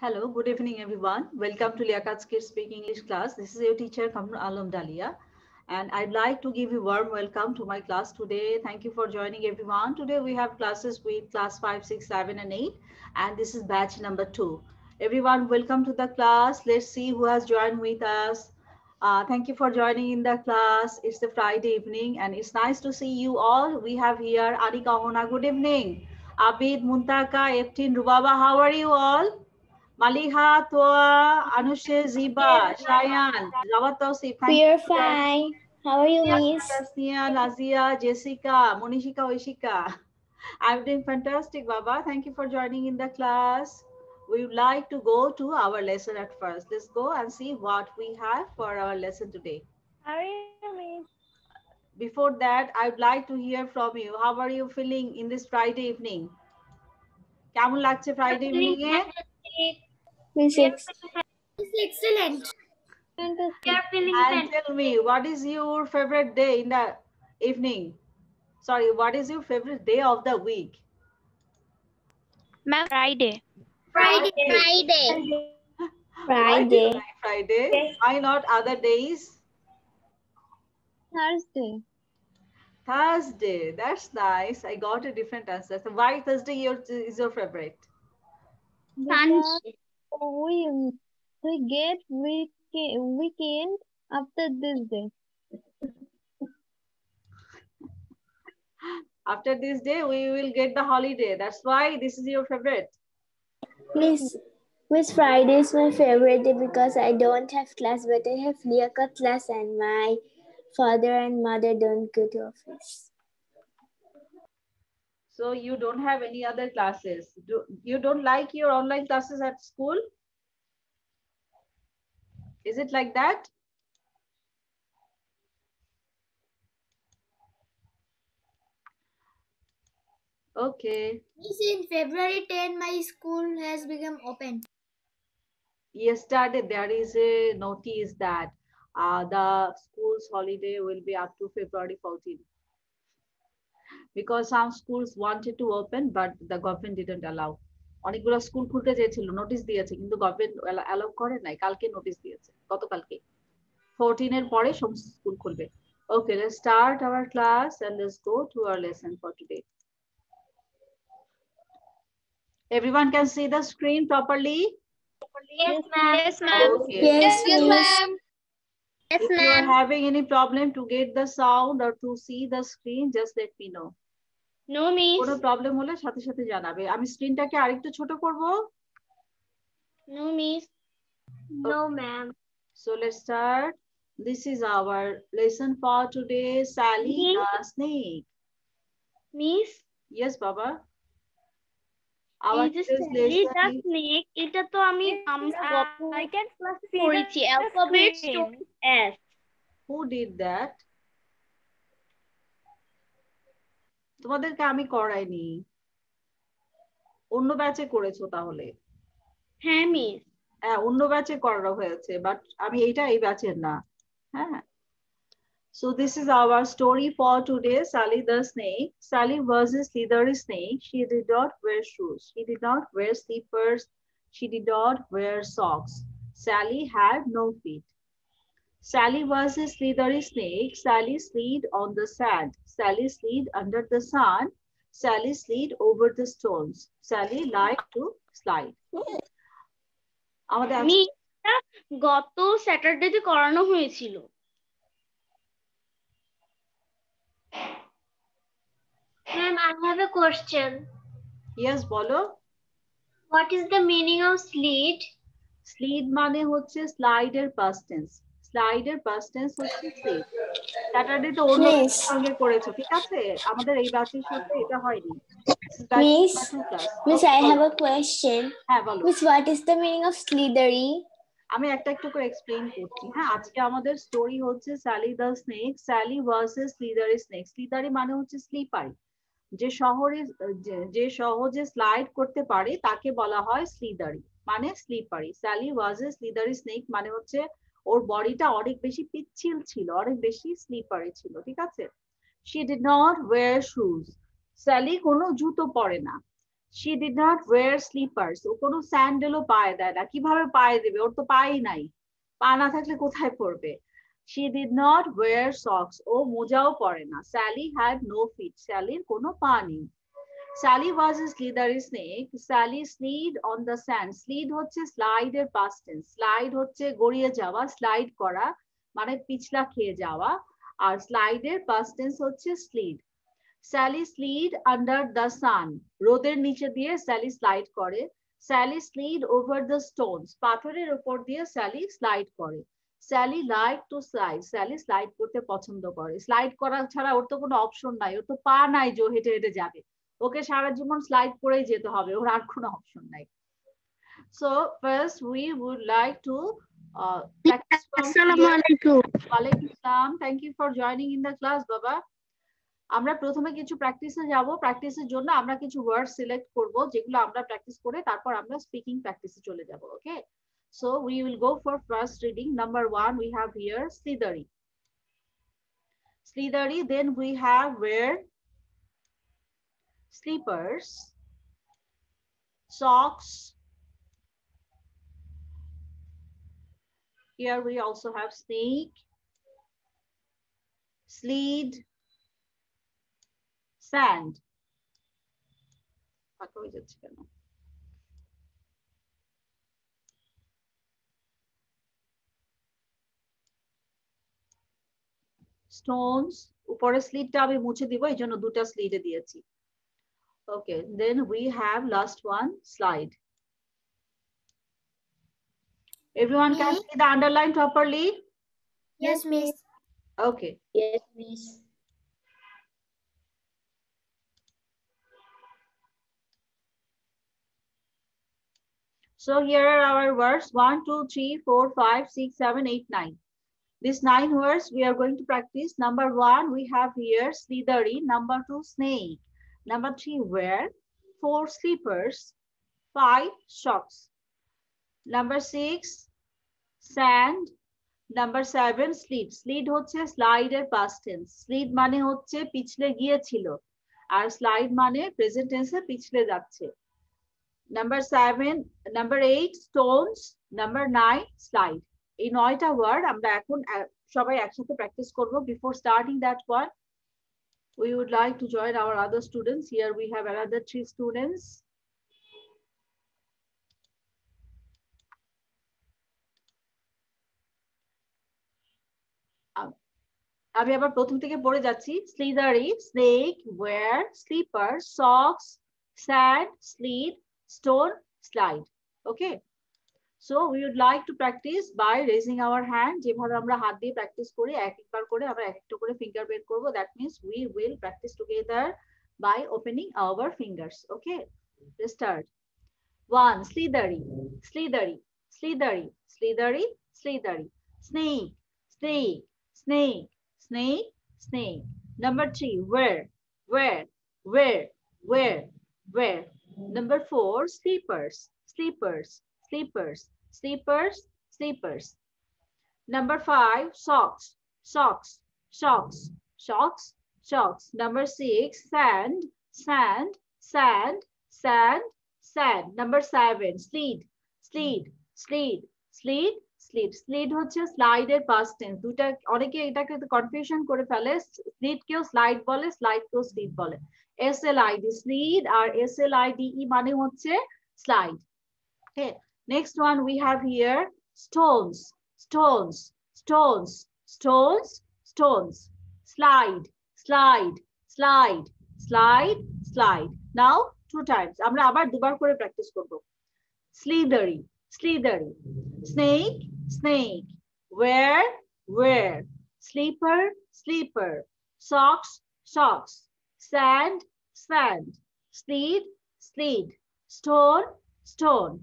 Hello, good evening, everyone. Welcome to Liakat's Kids Speak English class. This is your teacher, Kamrul Alam Dalia, and I'd like to give you a warm welcome to my class today. Thank you for joining, everyone. Today we have classes with class 5, 6, 7, and 8, and this is batch number 2. Everyone, welcome to the class. Let's see who has joined with us. Thank you for joining in the class. It's the Friday evening, and it's nice to see you all. We have here Anika Hona. Good evening. Abid, Muntaka, Eftin, Rubaba. How are you all? Maliha, Toa, Anushe, Ziba, Shayan, Rawat Tausif. We Thank are you for joining. fine. How are you, Miss? Tasnia, Lazia, Jessica, Monishika, Oishika. I'm doing fantastic, Baba. Thank you for joining in the class. We would like to go to our lesson at first. Let's go and see what we have for our lesson today. How are you, Miss? Before that, I'd like to hear from you. How are you feeling in this Friday evening? কেমন লাগছে Friday evening A? Miss, Excellent. We are feeling And tell me, what is your favorite day in the evening? Sorry, what is your favorite day of the week? Ma'am, Friday. Friday. Why do you Friday. like Friday? Why not other days? Thursday. Thursday. That's nice. I got a different answer. So why Thursday is your favorite? Sunday. We get weekend after this day. After this day, we will get the holiday. That's why this is your favorite. Miss Friday is my favorite day because I don't have class, but I have Liaquat class and my father and mother don't go to office. So you don't have any other classes. You don't like your online classes at school? Is it like that? Okay. In February 10, my school has become open. Yesterday, there is a notice that the school's holiday will be up to February 14. Because some schools wanted to open, but the government didn't allow. অনেকগুলো school খুলতে চেয়েছিল, notice দিয়েছে, কিন্তু government allow করে নাই। কালকে notice দিয়েছে, গতকালকে 14 এর পরে সমস্ত স্কুল খুলবে। Okay, let's start our class and let's go to our lesson for today. Everyone can see the screen properly? Yes, ma'am. Yes, ma'am. Okay. Yes, ma'am. Yes, If you are having any problem to get the sound or to see the screen, just let me know. No, miss. কোনো problem হলে সাথে সাথে জানাবে। আমি স্ক্রিনটাকে আরেকটু ছোট করব। No, miss. No, ma'am. So let's start. This is our lesson for today. Sally the snake. Miss, Yes, Baba. Our এই যে today's Sally lesson the is snake, এটা তো আমরা গত ক্লাসে পড়েছি alphabet story S. who did that? তোমাদেরকে আমি করাইনি, অন্য ব্যাচে করেছো তাহলে। হ্যাঁ মিস। হ্যাঁ, অন্য ব্যাচে করানো হয়েছে, বাট আমি এই ব্যাচের না। হ্যাঁ। So this is our story for today, Sally the snake. Sally was a slithery snake. She did not wear shoes. She did not wear slippers. She did not wear socks. Sally had no feet. Sally was a slithery snake. Sally slid on the sand. Sally slid under the sun. Sally slid over the stones. Sally liked to slide. আমি গত স্যাটারডেতে করানো হয়েছিল। Ma'am, I have a question. Yes, বলো। What is the meaning of slid? Slid মানে হচ্ছে slide এর past tense. Slide এর past tense হচ্ছে slid. স্যাটারডে তো অন্য সঙ্গে করেছো, ঠিক আছে? আমাদের এই ব্যাচের সাথে এটা হয়নি। Miss, I have a question. হ্যাঁ বলো। Miss, what is the meaning of slithery? আমি একটা একটু করে এক্সপ্লেইন করছি। হ্যাঁ, আজকে আমাদের স্টোরি হচ্ছে Sally the snake. Sally versus slithery snake. Slithery মানে হচ্ছে স্লিপারি। যে সহজে স্লাইড করতে পারে তাকে বলা হয় স্লিদারি, মানে slippery. Sally versus slithery snake মানে হচ্ছে ওর বডিটা অনেক বেশি পিচ্ছিল ছিল, অনেক বেশি স্লিপারি ছিল, ঠিক আছে? She did not wear shoes. Sally কোনো জুতো পরে না। She did not wear slippers. ও কোনো স্যান্ডেলও পায়ে দেয় না। কিভাবে পায়ে দেবে? ওর তো পাই নাই। পা না থাকলে কোথায় পড়বে? She did not wear socks. ও মোজাও পরে না। Sally had no feet. স্যালির কোনো পা নেই। Sally was a slithery snake. Sally slid on the sand. Slid হচ্ছে slide এর past tense. Slide হচ্ছে গড়িয়ে যাওয়া, slide করা মানে পিছলা খেয়ে যাওয়া। আর slide এর past tense হচ্ছে slid. Sally slid under the sun. রোদের নিচে দিয়ে Sally slide করে। Sally slid over the stones. পাথরের উপর দিয়ে Sally slide করে। Sally like to slide. Sally slide করতে পছন্দ করে। স্লাইড করা ছাড়া ওর তো কোনো অপশন নাই। ওর তো পা নাই যে হেঁটে হেঁটে যাবে। ওকে সারা জীবন স্লাইড করেই যেতে হবে। ওর আর কোনো অপশন নাই। So first we would like to practice from Assalamualaikum. Walaikum Assalam. Thank you for joining in the class, Baba. আমরা প্রথমে কিছু প্র্যাকটিসে যাব। প্র্যাকটিসের জন্য আমরা কিছু ওয়ার্ড সিলেক্ট করব যেগুলো আমরা প্র্যাকটিস করে তারপর আমরা স্পিকিং প্র্যাকটিসে চলে যাব। Okay, so we will go for first reading. Number 1 we have here slithery. Slithery. Then we have wear slippers, socks. Here we also have snake, slid, sand. Stones. উপরে স্লিডটা আমি মুছে দিব, এই জন্য দুটো স্লিডে দিয়েছি। Okay, then we have last one slide. Everyone can see the underline properly? Yes, miss. Okay. Yes, miss. So here are our words 1, 2, 3, 4, 5, 6, 7, 8, 9. These 9 words we are going to practice. Number 1 we have here slithery. Number 2 snake. Number 3 wear. 4 slippers. 5 socks. Number 6 sand. Number 7 slid. Slid হচ্ছে slide এর past tense. Slid মানে হচ্ছে পিছলে গিয়েছিল আর slide মানে present tense এ পিছলে যাচ্ছে। Number 7, number 8 stones, number 9 slide. এই 9টা ওয়ার্ড আমরা এখন সবাই একসাথে প্র্যাকটিস করব। Before starting that one, we would like to join our other students. Here we have another 3 students. আমি আবার প্রথম থেকে পড়ে যাচ্ছি। Slithery, snake, wear, slipper, socks, sand, slid, stone, slide. Okay, so we would like to practice by raising our hand. যেভাবে আমরা হাত দিয়ে প্র্যাকটিস করি একবার করে আমরা একটা করে ফিঙ্গার বের করব। That means we will practice together by opening our fingers. Okay, let's start. 1 slithery, slithery, slithery, slithery, slithery. Snake, snake, snake, snake, snake. Number 3 wear, wear, wear, wear, wear. Number 4 slippers, slippers, slippers, slippers, slippers. Number 5 socks, socks, socks, socks, socks. Number 6 sand, sand, sand, sand, sand. Number 7 slid, slid, slid, slid, slid. Slid হচ্ছে slide এর past tense. দুটো অনেকে এটাকে confusion করে ফেলে। Slid কেও slide বলে, slide কেও স্লিড বলে। SLID slid আর SLIDE মানে হচ্ছে slide. Okay, next one we have here stones, stones, stones, stones, stones. Slide, slide, slide, slide, slide. Now 2 times. আমরা আবার দুবার করে প্র্যাকটিস করব। Slithery, slithery, snake, snake, wear, wear, slipper, slipper, socks, socks, sand, sand, slid, slid, stone, stone,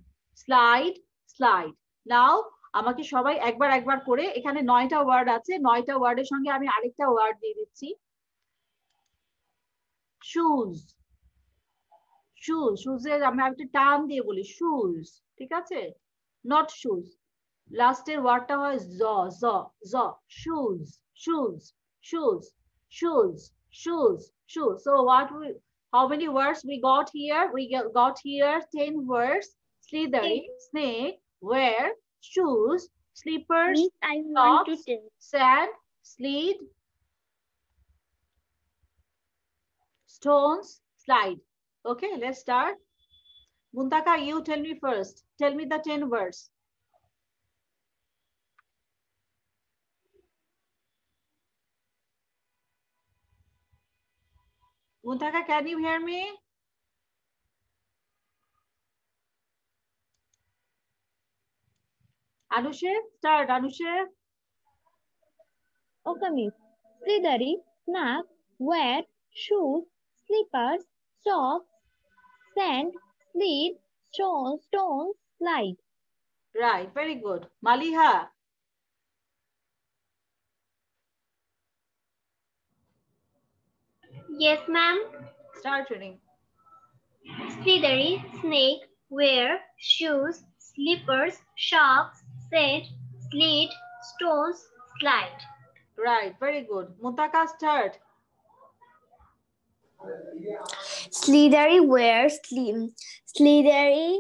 slide, slide. Now আমাকে সবাই একবার একবার করে, এখানে 9টা ওয়ার্ড আছে, 9টা ওয়ার্ডের সঙ্গে আমি আরেকটা ওয়ার্ড দিয়ে দিচ্ছি। shoes, shoes, shoes এর আমরা একটা টার্ম দিয়ে বলি shoes, ঠিক আছে? not shoes, লাস্টের ওয়ার্ডটা হয় জ জ জ, shoes, shoes, shoes, shoes, shoes, shoes. So what How many words we got here? We got here 10 words. Slithery, snake, wear, shoes, slippers, Miss, I want to socks, tell. sand, slid, stones, slide. Okay, let's start. Muntaka, you tell me first. Tell me the 10 words. Muntaka, can you hear me? Anushe, start. Anushe. Okay, Miss. Slithery, snack, wear, shoes, slippers, socks, sand, slid, stones, slide. Right, very good. Maliha. Yes, ma'am. Start reading. Slithery, snake, wear, shoes, slippers, socks, sand, slid, stones, slide. Right, very good. Muntaka, start. Slithery wear, slithery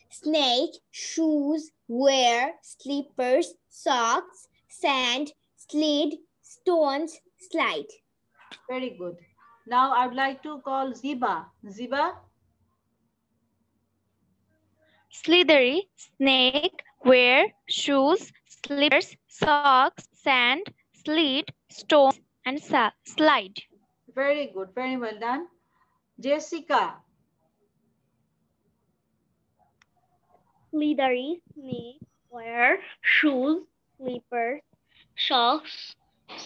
snake, shoes, wear, slippers, socks, sand, slid, stones, slide. Very good. Now I would like to call Ziba. Ziba. Slithery, snake, wear, shoes, slippers, socks, sand, slid, stones, and slide. Very good. Very well done. Jessica. Slithery, snake, wear, shoes, slippers, socks,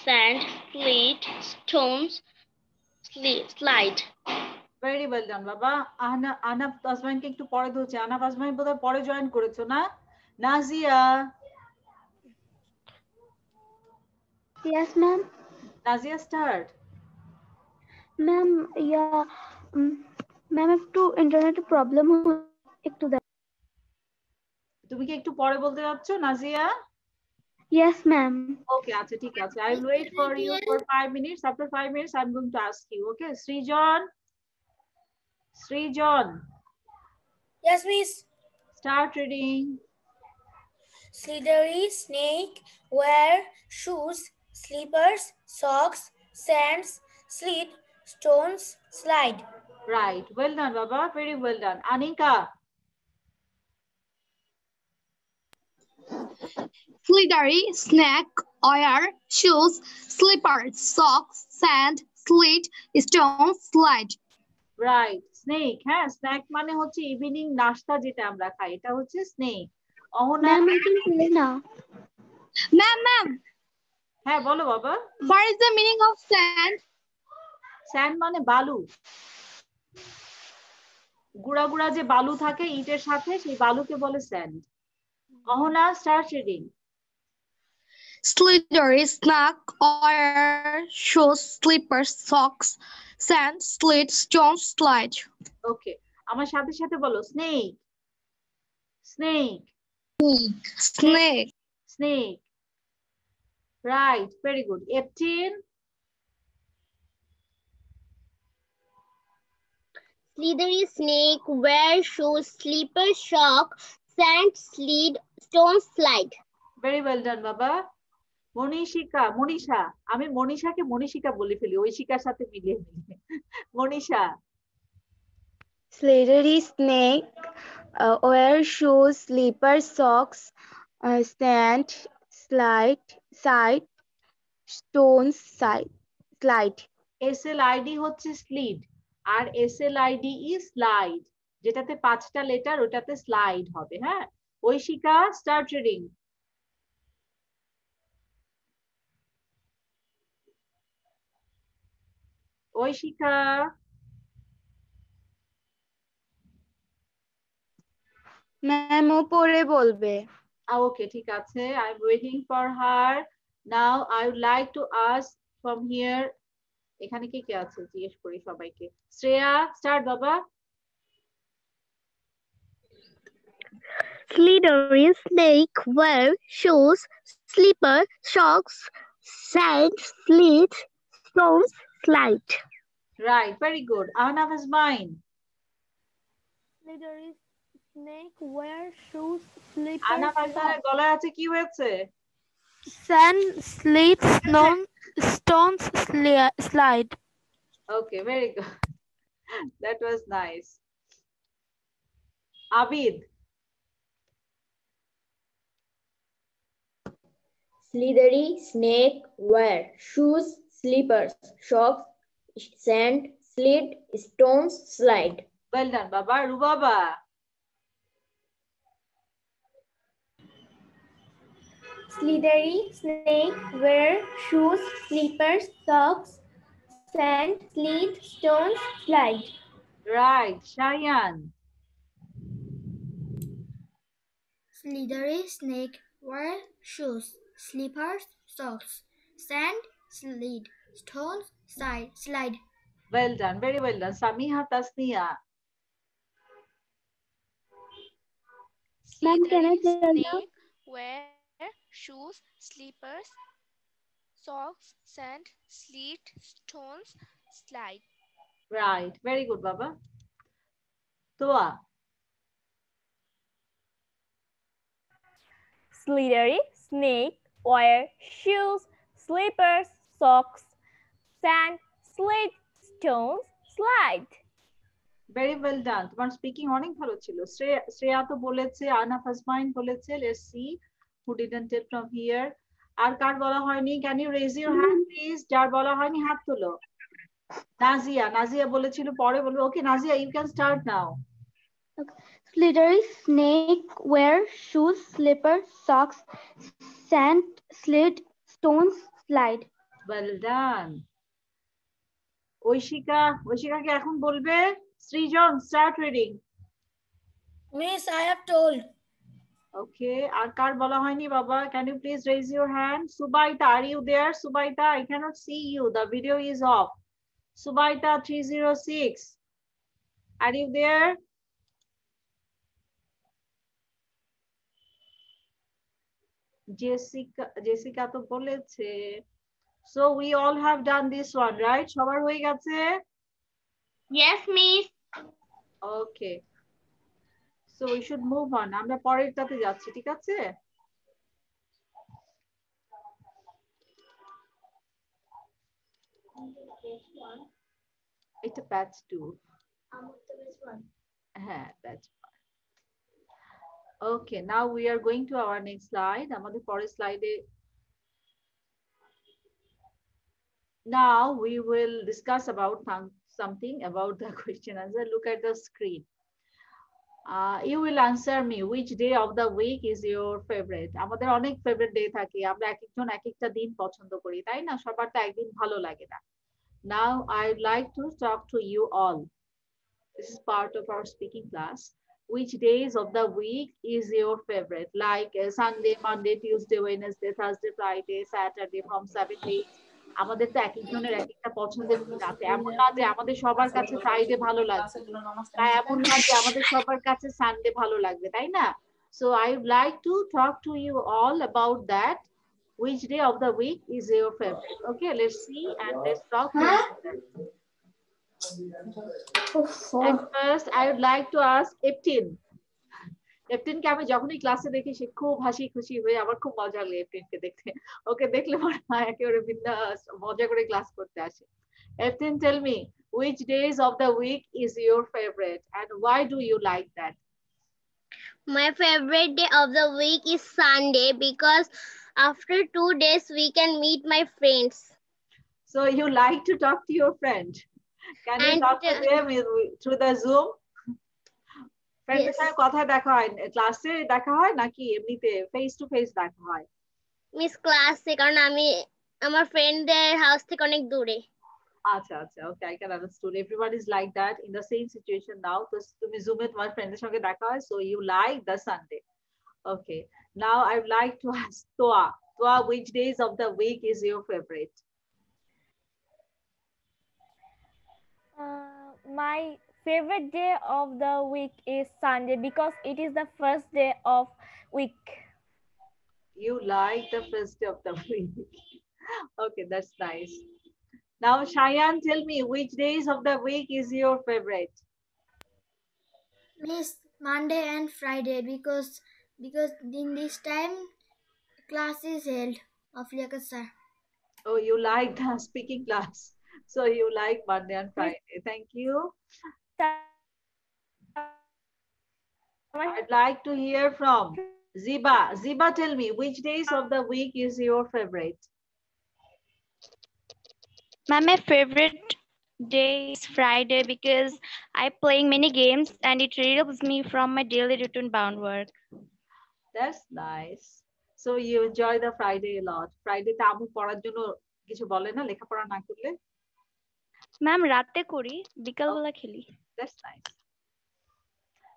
sand, slid, stones, slide. Very well done, Baba. Ana Azmanকে একটু পরে ধরছে। আনা Ajman বোধহয় পরে join করেছো না? Nazia. Yes, ma'am. Nazia, start. Ma'am, yeah. Ma'am, একটু internet problem একটু তুমি কি একটু পরে বলতে যাচ্ছ, নাজিয়া? Yes, ma'am. Okay, আচ্ছা ঠিক আছে. I will wait for you for 5 minutes. After 5 minutes, I'm going to ask you. Okay, Srijan. Srijan. Yes, miss. Start reading. Slithery, snake, wear, shoes, slippers, socks, sands, slid, stones, slide. Right. Well done, Baba. Very well done. Anika. Slithery, snack, wear, shoes, slippers, socks, sand, slid, stones, slide. Right. Snake. হ্যাঁ, snack মানে হচ্ছে evening নাস্তা যেটা আমরা খাই, এটা হচ্ছে snake. Ahana. Ma'am. হ্যাঁ, বলো বাবা। What is the meaning of sand? Sand মানে বালু। গুড়া গুড়া যে বালু থাকে ইটের সাথে, সেই বালুকে বলে sand. Ahana, start reading. Slithery, snack, wear, shoes, slippers, socks, sand, slid, stones, slide. Okay. আমার সাথে সাথে বলো snake. Snake. Snake. Snake. Right. Very good. 18. Slithery, snake, wear, shoes, slippers, shock, sand, slid, stone, slide. Very well done, Baba. মনীষিকা, Manisha. আমি মনীষাকে মনীষিকা বলে ফেলি, ওই শিকার সাথে মিলিয়ে মিলিয়ে। Manisha. Slithery snake, wear shoes, slippers, socks, sand, slide, stones, slide. SLID হচ্ছে slid আর SLIDE স্লাইড, যেটাতে 5টা লেটার, ওটাতে স্লাইড হবে। হ্যাঁ, Oishika, start reading. Oishika. Ma'am ও পরে বলবে। Okay, ঠিক আছে। I'm waiting for her. Now I would like to ask from here, এখানে কে কে আছে জিজ্ঞেস করি সবাইকে। শ্রেয়া, স্টার্ট বাবা। Slithery, snake, wear, shoes, slippers, socks, sand, slid, stones, slide. Right, very good. Ahnaf is mine. Slippery snake wear shoes, slippers, Ahnaf আইসানের গলায় আছে কি হয়েছে? sand, sleet, stones, slide. Okay, very good. That was nice. Abid. Slithery snake wear shoes, slippers, socks, sand, slid, stones, slide. Well done, Baba. Rubaba. Slithery snake wear shoes, slippers, socks, sand, sleet, stones, slide. Right, Shayan. Slithery snake wear shoes, slippers, socks, sand, slid, stones, slide. Well done, very well done. Samiha Tasnia. Ma'am, can I tell Slithery now? snake wear shoes, slippers, socks, sand, sleet, stones, slide. Right, very good, Baba. Toa. Slithery snake wear shoes, slippers, socks, sand, sleet, stones, slide. Very well done. তোমার speaking অনেক ভালো ছিল। শ্রেয়া তো বলেছে, আনা ফাজমাইন বলেছে। Let's see who didn't tell from here. আর কার বলা হয়নি? Can you raise your hand please? যার বলা হয়নি হাত তোলো। নাজিয়া বলেছিল পরে বলবো। Okay Nazia, you can start now. Slithery snake wear shoes, slippers, socks, sand, slid, stones, slide. Well done. Oishika কি এখন বলবে? Srijan, start reading. Miss, I have told. Okay, আর কার বলা হয়নি বাবা? Can you please raise your hand? Subaita, are you there? Subaita, I cannot see you. The video is off. Subaita 306. Are you there? Jessica তো বলেছে। So we all have done this one, right? সবার হয়ে গেছে? Yes, miss. Okay. So we should move on. আমরা পরেরটাতে যাচ্ছি, ঠিক আছে? এটা batch 2. হ্যাঁ, batch 1. Okay, now we are going to our next slide. আমাদের পরের স্লাইডে now we will discuss about something about the question answer. Look at the screen. You will answer me which day of the week is your favorite. আমাদের অনেক favourite day থাকে, আমরা এক একজন এক একটা দিন পছন্দ করি, তাই না? সবার তো একদিন ভালো লাগে না। Now I'd like to talk to you all. This is part of our speaking class. Which days of the week is your favorite? Like Sunday, Monday, Tuesday, Wednesday, Thursday, Friday, Saturday, from 7 days. আমাদের তো এক একজনের এক একটা পছন্দের দিন আছে। এমন না যে আমাদের সবার কাছে ফ্রাইডে ভালো লাগবে, তাই এমন না যে আমাদের সবার কাছে সানডে ভালো লাগবে, তাই না? So I would like to talk to you all about that. Which day of the week is your favorite? Okay, let's see and let's talk together. At first, I would like to ask Eptin. এফটিনকে আমি যখনই ক্লাসে দেখি সে খুব হাসি খুশি হয়ে, আমার খুব মজা লাগে এফটিনকে দেখতে। ওকে দেখলে মনে হয় একেবারে বিন্দাস মজা করে ক্লাস করতে আসে। এফটিন, tell me which days of the week is your favorite and why do you like that? My favorite day of the week is Sunday because after 2 days we can meet my friends. So you like to talk to your friend? Can you talk to them through the Zoom? ফ্রেন্ডের সাথে কথা দেখা হয়, ক্লাসে দেখা হয় নাকি এমনিতে ফেস টু ফেস দেখা হয়? মিস ক্লাসে, কারণ আমি আমার ফ্রেন্ডদের হাউস থেকে অনেক দূরে। আচ্ছা আচ্ছা, ওকে, I can understand. Everyone is like that in the same situation now. তো তুমি জুমে তোমার ফ্রেন্ডের সঙ্গে দেখা হয়, so you like the Sunday. Okay, now I would like to ask Toa. Toa, which days of the week is your favorite? My favorite day of the week is Sunday because it is the first day of week. You like the first day of the week. Okay, that's nice. Now, Cheyenne, tell me which days of the week is your favorite? Miss Monday and Friday because in this time class is held of Liaquat sir. Oh, you like the speaking class. So you like Monday and Friday. Thank you. I'd like to hear from Ziba. Ziba, tell me which days of the week is your favorite? My favorite day is Friday because I playing many games and it relieves me from my daily routine bound work. That's nice. So you enjoy the Friday a lot. Friday তে আম্মু পড়ার জন্য কিছু বলে না লেখাপড়া না করলে? ম্যাম রাতে করি বিকালবেলা খেলি। That's nice.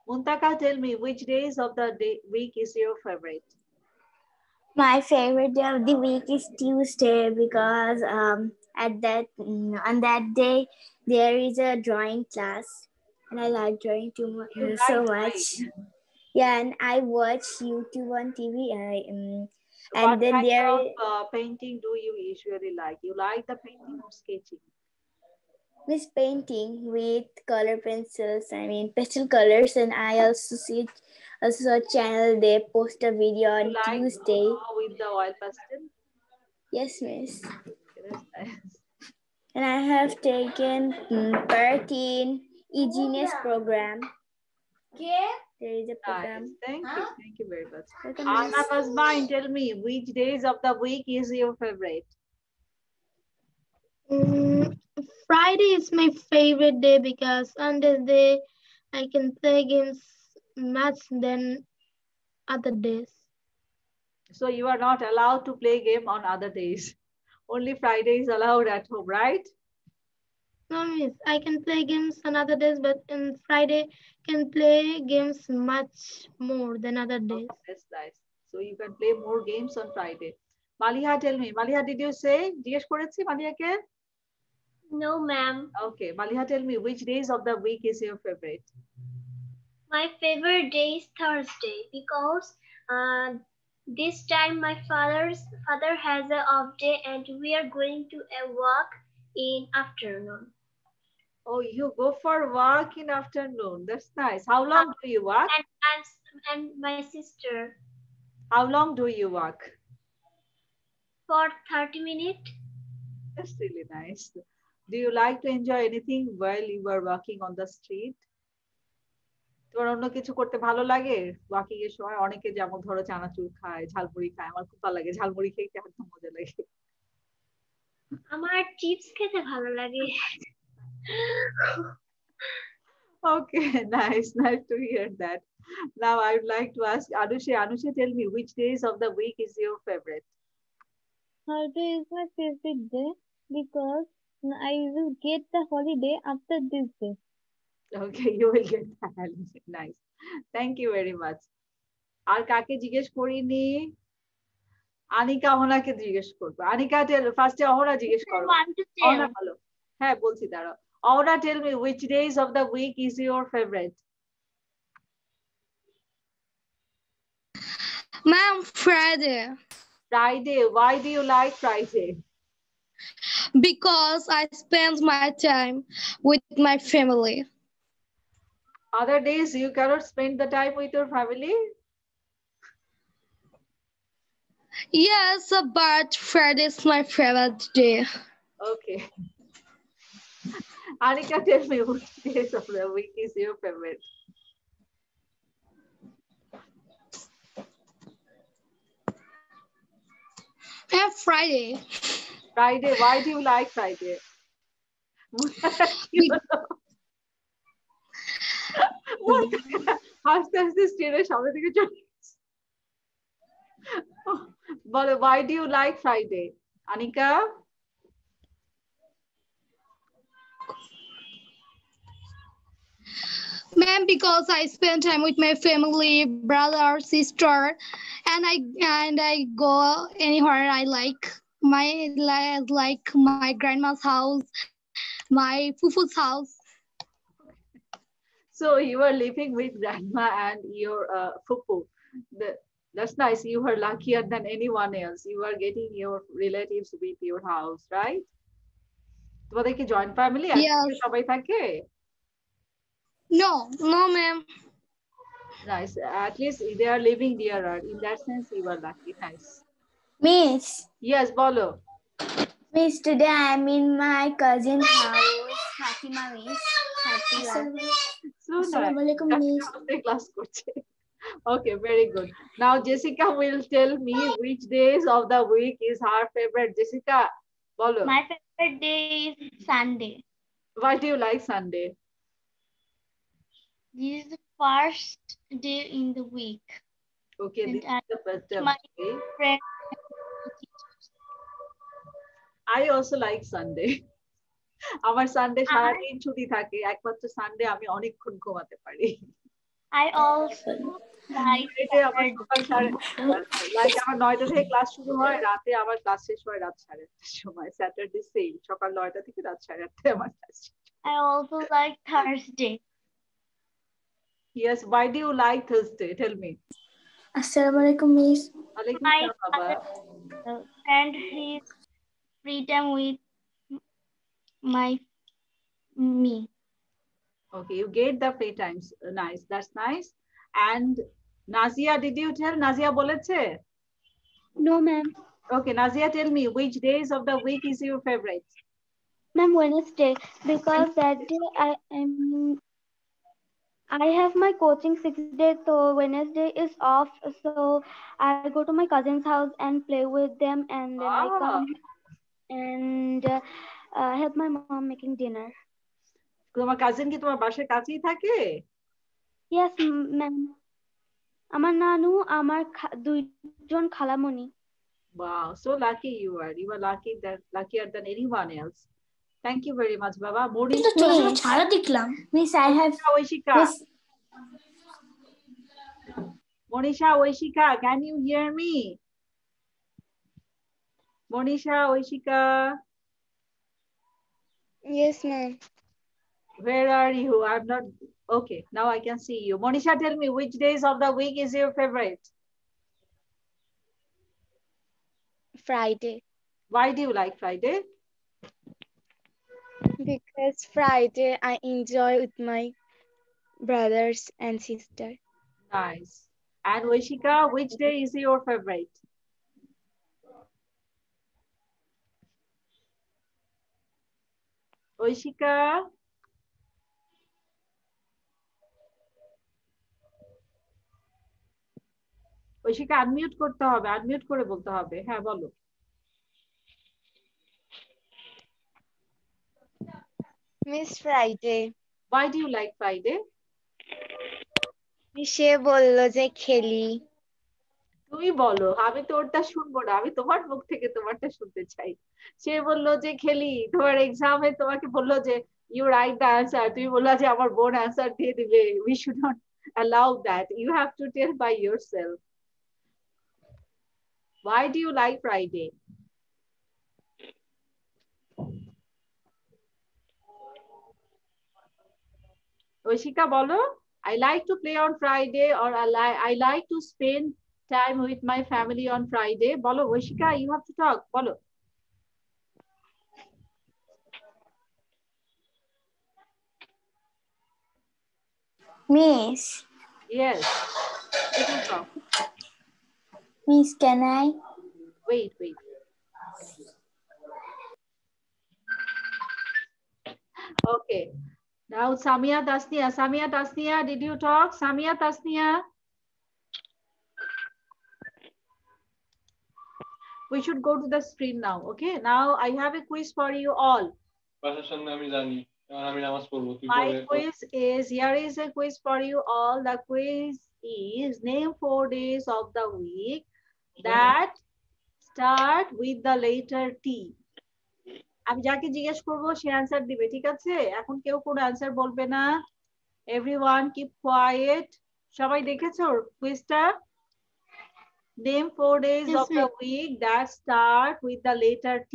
Muntaka, tell me which days of the week is your favorite? My favorite day of the week is Tuesday because on that day there is a drawing class and I like drawing so much. Yeah, and I watch YouTube on TV and what then kind there of painting do you usually like? You like the painting or sketching? is painting with color pencils. I mean pastel colors, and I also see a channel they post a video on Tuesday. With the oil pastel? Yes, miss. That's nice. And I have taken part in e-genius program. There is a program. Nice. Thank you very much. Anna Basmine, tell me which days of the week is your favorite? Friday is my favorite day because on this day I can play games much than other days. So you are not allowed to play game on other days. Only Friday is allowed at home, right? No, miss. I can play games on other days, but on Friday can play games much more than other days. Oh, that's nice. So you can play more games on Friday. Maliha, tell me. Maliha, did you say? জিজ্ঞেস করেছি মালিহাকে? No, ma'am. Okay, Maliha, tell me which days of the week is your favorite? My favorite day is Thursday because this time my father has an off day and we are going to a walk in afternoon. Oh, you go for walk in afternoon. That's nice. How long do you walk? And my sister. How long do you walk? For 30 minutes. That's really nice. Do you like to enjoy anything while you are walking on the street? তোমার অন্য কিছু করতে ভালো লাগে walking এর সময়? অনেকে যেমন ধরো চানাচুর খায়, ঝালমুড়ি খায়। আমার খুব ভালো লাগে ঝালমুড়ি খেতে, একদম মজা লাগে। আমার চিপস খেতে ভালো লাগে। Okay, nice to hear that. Now I would like to ask Anusha. Anusha, tell me which days of the week is your favorite? Thursday is my favorite day because I will get the holiday after this day. Okay, you will get that. Nice. Thank you very much. আর কাকে জিজ্ঞেস করিনি? আনিকা অহনাকে জিজ্ঞেস করবো। আনিকা ফার্স্টে অহনা জিজ্ঞেস করো। অহনা বলো। হ্যাঁ বলছি দাঁড়াও। Ahana, tell me which days of the week is your favorite? Ma'am, Friday. Friday. Why do you like Friday? Because I spend my time with my family. Other days you cannot spend the time with your family? Yes, but Friday is my favorite day. Okay. Anika, tell me which days of the week is your favorite? Friday. Friday. Why do you like Friday? হাসতে হাসতে স্টেনের সামনে থেকে চলে বলো, why do you like Friday? Anika? Ma'am, because I spend time with my family, brother, sister, and I go anywhere I like. Like my grandma's house, my fufu's house. So you are living with grandma and your fufu. That's nice. You are luckier than anyone else. You are getting your relatives with your house, right? তোমাদের কি joint family? Yes. সবাই থাকে? No, ma'am. Nice. At least they are living nearer. In that sense, you are lucky. Nice. Miss, Yes, bolo. Miss, today I'm in my cousin's house. Fatima, Miss. Fatima. So Assalamualaikum, Miss. nice. Class করছে. Okay, very good. Now Jessica will tell me which days of the week is her favorite. Jessica, bolo. My favorite day is Sunday. Why do you like Sunday? This is the first day in the week. Okay, And this is the first day. my friend. I also like Sunday. আমার Sunday সারাদিন ছুটি থাকে, একমাত্র Sunday আমি অনেকক্ষণ ঘুমাতে পারি। I also like like আমার 9টা থেকে ক্লাস শুরু হয়, রাতে আমার ক্লাস শেষ হয় রাত 8:30টার সময়। স্যাটারডে সেম, সকাল 9টা থেকে রাত 8:30টায় আমার class. I also like Thursday. Yes, why do you like Thursday? Tell me. Assalamualaikum, Miss. Alaikum My salam, Baba. spend his free time with me. Okay, you get the free times. Nice, that's nice. And Nazia, did you tell? Nazia boleche? No, ma'am. Okay, Nazia, tell me which days of the week is your favorite? Ma'am, Wednesday, because that day I have my coaching 6 days, so Wednesday is off. So I go to my cousin's house and play with them, and then I come and help my mom making dinner. তোমার cousin কি তোমার বাসার কাছেই থাকে? Yes, ma'am. আমার নানু আমার দুইজন খালামণি। Wow, so lucky you are. You are luckier than anyone else. Thank you very much, Baba. Miss, I have. Monisha, Oishika, can you hear me? Monisha, Oishika. Yes, ma'am. Where are you? I'm not. Okay, now I can see you. Monisha, tell me which days of the week is your favorite? Friday. Why do you like Friday? Because Friday I enjoy with my brothers and sister. Nice. And Oishika, which day is your favorite? Oishika? Oishika, unmute করতে হবে, unmute করে বলতে হবে। হ্যাঁ, বলো। Miss Friday. Why do you like Friday? সে বললো যে খেলি। তুমি বলো, আমি তো ওরটা শুনবো না, আমি তোমার মুখ থেকে তোমারটা শুনতে চাই। সে বললো যে খেলি, তোমার এক্সামে তোমাকে বললো যে you write the answer, তুমি বললা যে আমার বোন অ্যান্সার দিয়ে দিবে। We should not allow that. You have to tell by yourself. Why do you like Friday? Oishika bolo, I like to play on Friday, or I like to spend time with my family on Friday. Bolo, Oishika, you have to talk. Bolo. Miss. Yes. Miss, can I? Wait. Okay. Now Samia Tasnia, did you talk? Samia Tasnia? We should go to the screen now. Okay. Now I have a quiz for you all. My quiz is, here is a quiz for you all. The quiz is name 4 days of the week that start with the letter T. আমি যাকে জিজ্ঞেস করব সে answer দিবে, ঠিক আছে? এখন কেউ কোনো অ্যানসার বলবে না। Everyone keep quiet. সবাই দেখেছো কুইজটা? Name 4 days of the week that start with the letter T.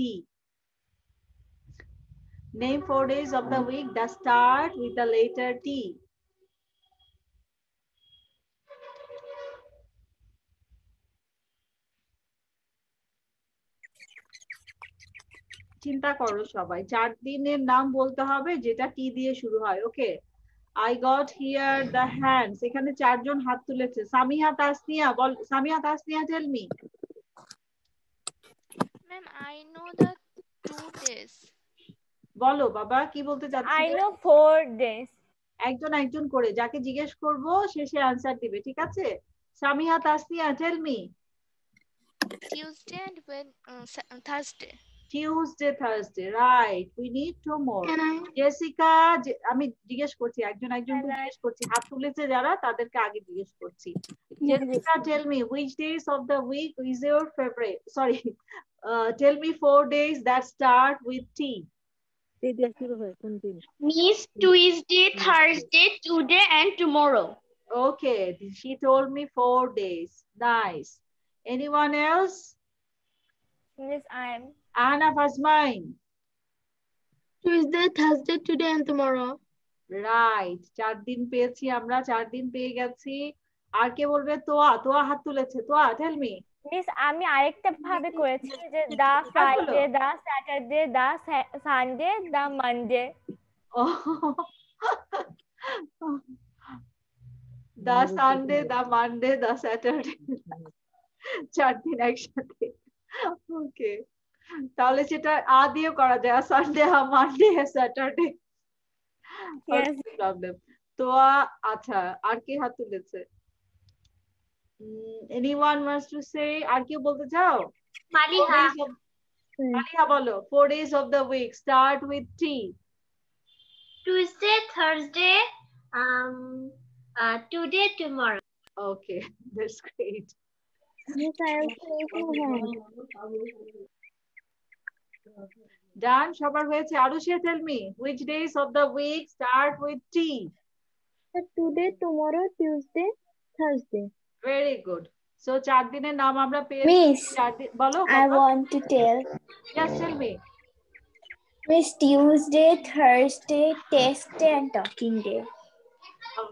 Name 4 days of the week that start with the letter T. চিন্তা করো সবাই, 4 দিনের নাম বলতে হবে যেটা টি দিয়ে শুরু হয়। ওকে, I got here the hands. এখানে 4 জন হাত তুলেছে। সামিহা তাসনিয়া বল, Samiha Tasnia tell me. Ma'am, I know the 2 days. বলো বাবা কি বলতে চাচ্ছি? I know 4 days. একজন একজন করে যাকে জিজ্ঞেস করব শেষে আনসার দিবে, ঠিক আছে? Samiha Tasnia tell me. Tuesday and Thursday. Tuesday, Thursday, right. We need 2 more. Jessica, আমি জিজ্ঞেস করছি একজন একজনকে জিজ্ঞেস করছি, হাত তুলেছে যারা তাদেরকে আগে জিজ্ঞেস করছি। Jessica, tell me which days of the week is your favorite? Sorry, tell me 4 days that start with T. Miss Tuesday, Thursday, today, and tomorrow. Okay, she told me 4 days. Nice. Anyone else? Yes, I am. Anna Fazmain. Tuesday, Thursday, today, and tomorrow. Right. 4 দিন পেয়েছি আমরা, 4 দিন পেয়ে গেছি। আর কে বলবে? তোয়া, তোয়া হাত তুলেছে। তোয়া, tell me. Miss আমি আরেকটা ভাবে করেছি যে দা ফ্রাইডে, দা স্যাটারডে, দা সানডে, দা মানডে। দা সানডে, দা মানডে, দা স্যাটারডে, 4 দিন একসাথে। ওকে, তাহলে সেটা আ দিয়ে করা যায়, সানডে, মানডে, স্যাটারডে। প্রবলেম। তোয়া, আচ্ছা আর কে হাত তুলেছে? anyone wants to say? আর কেউ বলতে চাও? Maliha. Maliha বলো, 4 days of the week start with T. Tuesday, Thursday, today, tomorrow. Okay, that's great. Yes, I also Done, সবার হয়েছে। আরুষিয়া, tell me which days of the week start with T? Today, tomorrow, Tuesday, Thursday. Very good. So 4 দিনের নাম আমরা পেয়েছি। Miss, বলো। I want to tell. Yes, tell me. Miss, Tuesday, Thursday, test day, and talking day.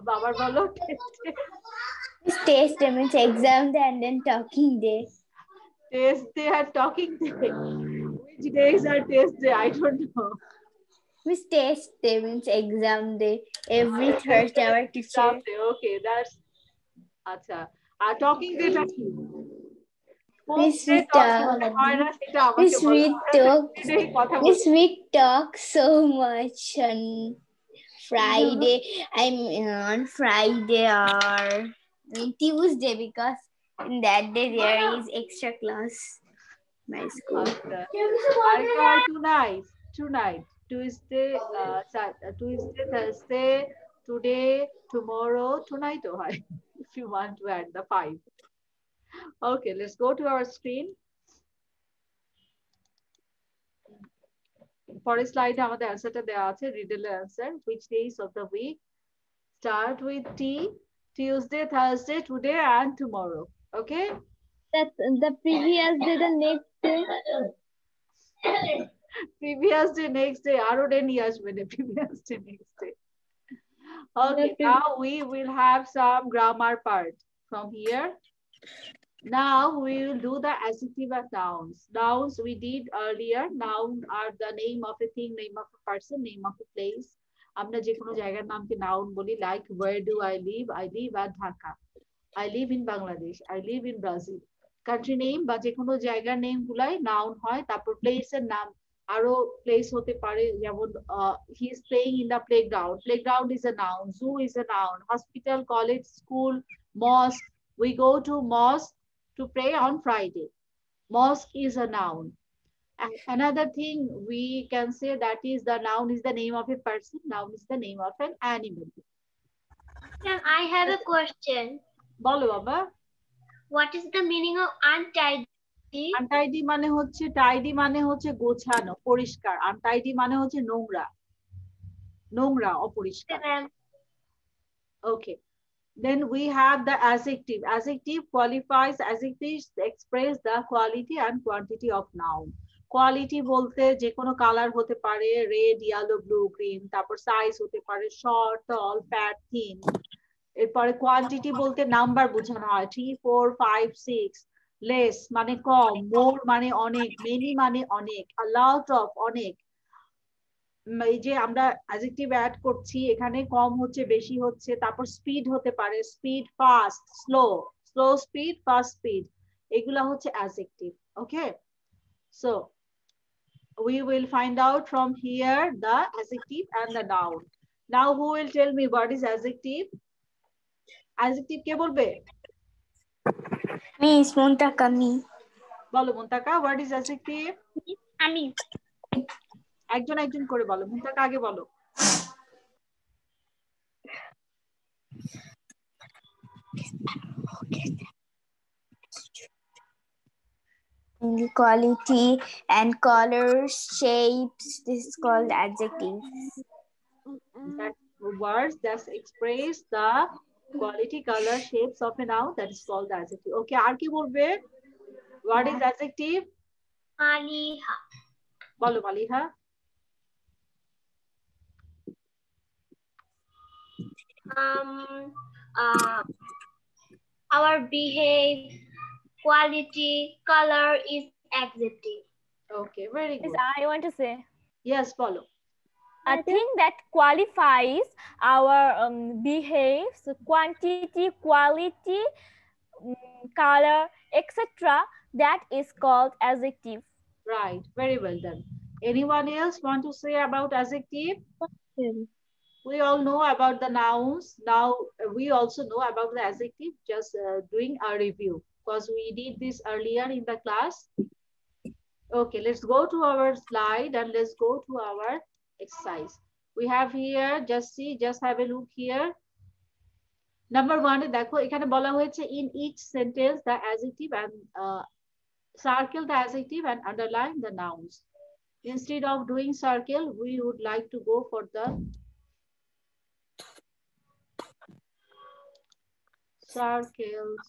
বাবার বলো। Miss, test day means exam day and then talking day. Test day and talking day. Which days are test day? I don't know. Miss, test day means exam day. Every Thursday our teacher. Okay, that's acha. Talking day টা কি? Miss, we talk so much on Friday. On Friday or Tuesday because in that day there is extra class. My school. Tonight. Tuesday, Thursday, today, tomorrow, tonight. If you want to add the 5. Okay, let's go to our screen. পরের স্লাইডে আমাদের অ্যানসারটা দেওয়া আছে, riddle answer. which days of the week start with T? Tuesday, Thursday, today, and tomorrow. Okay, That's the previous day, the next day. previous day, next day, আরো day নিয়ে আসবেন previous day, next day. Okay, now we will have some grammar part from here. Now we will do the adjective and nouns. Nouns we did earlier. Noun are the name of a thing, name of a person, name of a place. আমরা যে কোনো জায়গার নামকে noun বলি, like where do I live? I live at Dhaka. I live in Bangladesh. I live in Brazil. Country name বা যে কোনো জায়গার নেম গুলাই noun হয়। তারপর place এর নাম আরো place হতে পারে, যেমন he is playing in the playground. Playground is a noun. Zoo is a noun. Hospital, college, school, mosque. We go to mosque to pray on Friday. Mosque is a noun. And another thing we can say that is the noun is the name of a person. Noun is the name of an animal. I have a question. বলো বাবা। What is the meaning of untidy? Untidy মানে হচ্ছে, tidy মানে হচ্ছে গোছানো, পরিষ্কার। Untidy মানে হচ্ছে নোংরা, নোংরা, অপরিষ্কার। Okay. Then we have the adjective. Adjective qualifies, adjectives express the quality and quantity of noun. Quality বলতে যে কোনো কালার হতে পারে, red, yellow, blue, green. তারপর সাইজ হতে পারে short, tall, fat, thin. এরপরে কোয়ান্টিটি বলতে নাম্বার বোঝানো হয়, 3, 4, 5, 6. less মানে কম, more মানে অনেক, many মানে অনেক, a lot of অনেক। এই যে আমরা অ্যাডজেক্টিভ অ্যাড করছি এখানে কম হচ্ছে বেশি হচ্ছে, তারপর স্পিড হতে পারে, speed, fast, slow, slow speed, fast speed, এগুলা হচ্ছে adjective. Okay, so we will find out from here the adjective and the noun. Now who will tell me what is adjective? Adjective কে বলবে? Miss Muntaka, me. বলো মুনতাকা, what is adjective? আমি। একজন একজন করে বলো, মুনতাকা আগে বলো। Quality and colors, shapes, this is called adjectives. That words that express the quality, color, shapes of a noun, that is called the adjective. Okay, আর কি বলবে? What is adjective? মালিহা। বলো Maliha. Our behave, quality, color is adjective. Okay, very good. I want to say. Yes, follow. A thing that qualifies our behaves, quantity, quality, color, etc. That is called adjective. Right, very well done. Anyone else want to say about adjective? We all know about the nouns. Now we also know about the adjective, just doing a review because we did this earlier in the class. Okay, let's go to our slide and let's go to our exercise. We have here, just see, just have a look here. Number 1, দেখো এখানে বলা হয়েছে in each sentence the adjective and circle the adjective and underline the nouns. Instead of doing circle, we would like to go for the circles,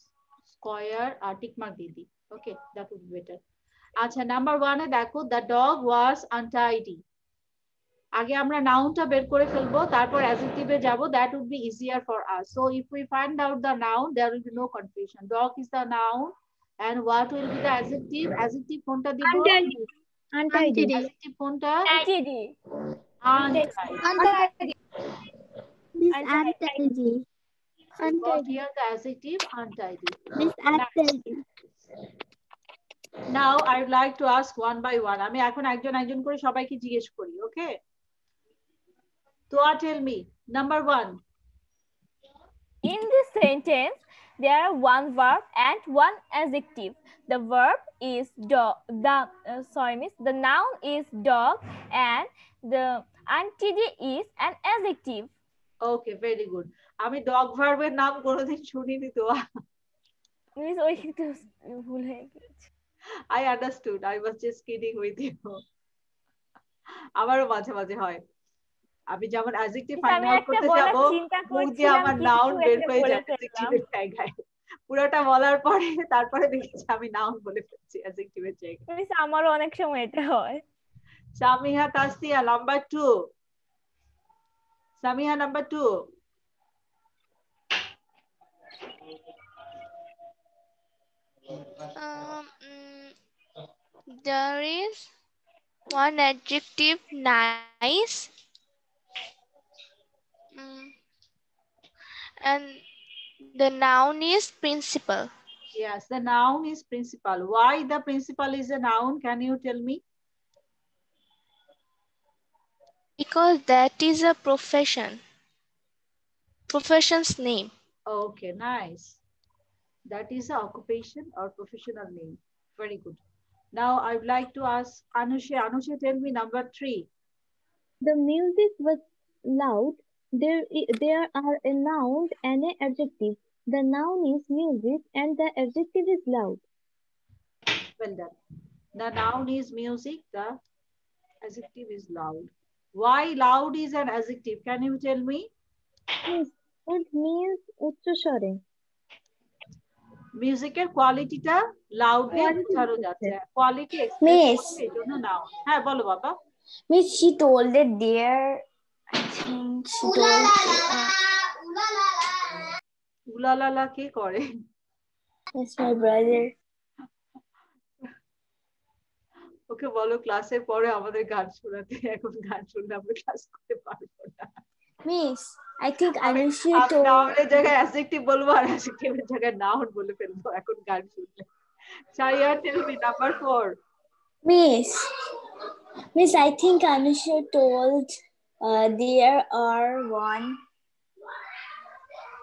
square, tick mark didi. Okay, that would be better. আচ্ছা, number 1-এ দেখো the dog was untidy. আগে আমরা নাউনটা বের করে ফেলবো, তারপর অ্যাডজেক্টিভে যাব, that would be easier for us. So if we find out the noun, there will be no confusion. Dog is the noun and what will be the adjective? Adjective কোনটা দিব? Untidy. Adjective কোনটা? Untidy. Untidy. Miss Untidy. Got here the adjective untidy. Miss Untidy. Now I would like to ask one by one. আমি এখন একজন একজন করে সবাইকে জিজ্ঞেস করি, okay? Toa, tell me. Number 1. In this sentence, there are one verb and one adjective. The verb is dog. The noun is dog and the untidy is an adjective. Okay, very good. আমি dog verb এর নাম কোনোদিন শুনিনি তো। Miss, ওই একটু ভুল হয়ে গেছে। I understood. I was just kidding with you. আমারও মাঝে মাঝে হয়। আমি যেমন অ্যাডজেক্টিভ ফাইন্ড আউট করতে যাব, মুখ দিয়ে আমার নাউন বের হয়ে যায় অ্যাডজেক্টিভের জায়গায়। পুরোটা বলার পরে তারপরে দেখেছি আমি নাউন বলে ফেলছি অ্যাডজেক্টিভের জায়গায়। মিস, আমারও অনেক সময় এটা হয়। Samiha Tasnia, number 2. Samiha, number 2. There is one adjective, nice, and the noun is principal. Yes, the noun is principal. Why the principal is a noun? Can you tell me? Because that is a profession's name. Okay, nice. That is an occupation or professional name. Very good. Now I would like to ask Anusha. Anusha, tell me number 3. The music was loud. There are a noun and an adjective. The noun is music and the adjective is loud. Well done. The noun is music. The adjective is loud. Why loud is an adjective? Can you tell me? Yes, it means উচ্চস্বরে. মিউজিকের কোয়ালিটিটা loudly বোঝানো যাচ্ছে, quality Miss, express করতে এজন্য noun. হ্যাঁ বলো বাবা। Miss, she told it there. I think she told. উলালালা কে করে? That's my brother. ওকে বলো ক্লাসের পরে আমাদের গান শোনাতে, এখন গান শুনলে আমরা ক্লাস করতে পারবো না। Miss, I think Anusha আমি told. নাউনের জায়গায় অ্যাডজেক্টিভ বলবো আর অ্যাডজেক্টিভের জায়গায় নাউন বলে ফেলবো এখন গান শুনলে। Shaya, tell me number 4. Miss, I think Anusha told there are one.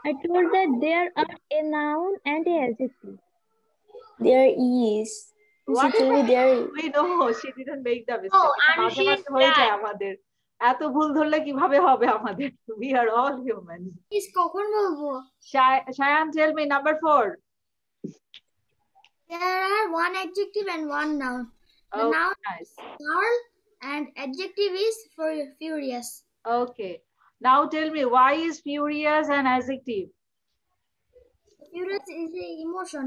I told that there are a noun and a adjective. There is. What is Basically, there. We know she didn't make the mistake. মাঝে মাঝে হয়ে যায় আমাদের, এত ভুল ধরলে কিভাবে হবে আমাদের? We are all human. Miss কখন বলবো? Shayan, tell me number 4. There are one adjective and one noun. The noun nice. is Carl and adjective is furious. Okay. Now tell me, why is furious an adjective? Furious is an emotion.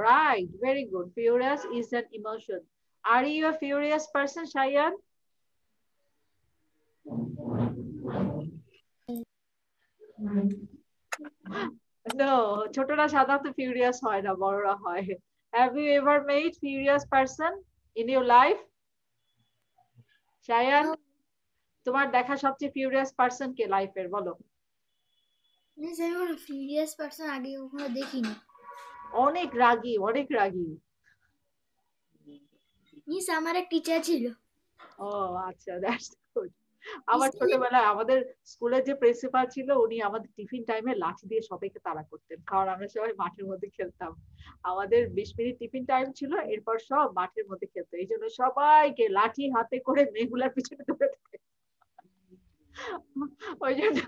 Right, very good. Furious is an emotion. Are you a furious person, Shayan? No, ছোটরা সাধারণত furious হয় না, বড়রা হয়। Have you ever met furious person in your life? Shayan, তোমার দেখা সবচেয়ে furious person কে লাইফের, বলো? Miss, আমি কোনো furious person আগে কখনো দেখিনি। অনেক রাগী, অনেক রাগী। মিস আমার এক টিচার ছিল। ও আচ্ছা, দ্যাটস গুড। আমার ছোটবেলায় আমাদের স্কুলের যে প্রিন্সিপাল ছিল উনি আমাদের টিফিন টাইমে লাঠি দিয়ে সবাইকে তাড়া করতেন, কারণ আমরা সবাই মাঠের মধ্যে খেলতাম। আমাদের 20 মিনিট টিফিন টাইম ছিল, এরপর সব মাঠের মধ্যে খেলতো, এই জন্য সবাইকে লাঠি হাতে করে মেয়েগুলার পিছনে দৌড়ে থাকে। ওই জন্য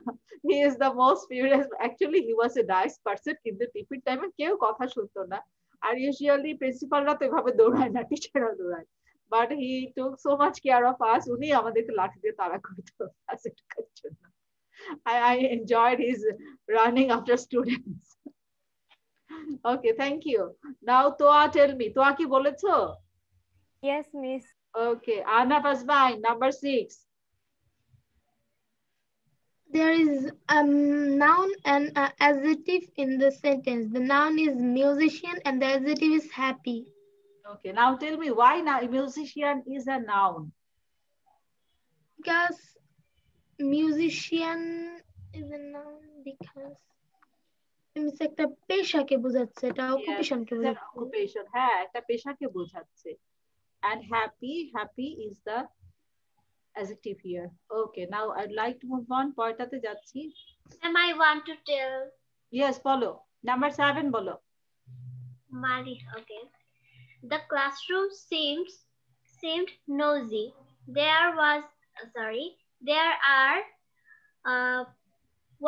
he is the most furious. Actually he was a nice person, কিন্তু টিফিন টাইমে কেউ কথা শুনতো না। আর ইউজুয়ালি প্রিন্সিপালরা তো এভাবে দৌড়ায় না, টিচাররা দৌড়ায়। But he took so much care of us. উনি আমাদেরকে লাঠি দিয়ে তাড়া করতো। I enjoyed his running after students. Okay, thank you. Now Toa, tell me, Toa কি বলেছো? Yes, miss. Okay, Anna Pasmai, number 6. There is a noun and an adjective in the sentence. The noun is musician and the adjective is happy. Okay, now tell me why now musician is a noun? Because musician is a noun because একটা পেশাকে বোঝাচ্ছে, এটা অকুপেশনকে বোঝাচ্ছে। Occupation, হ্যাঁ, একটা পেশাকে বোঝাচ্ছে। And happy is the adjective here. Okay, now I'd like to move on. পরেরটাতে যাচ্ছি। Am I want to tell? Yes, বলো। Number 7 বলো। Mali, okay. The classroom seemed noisy. There are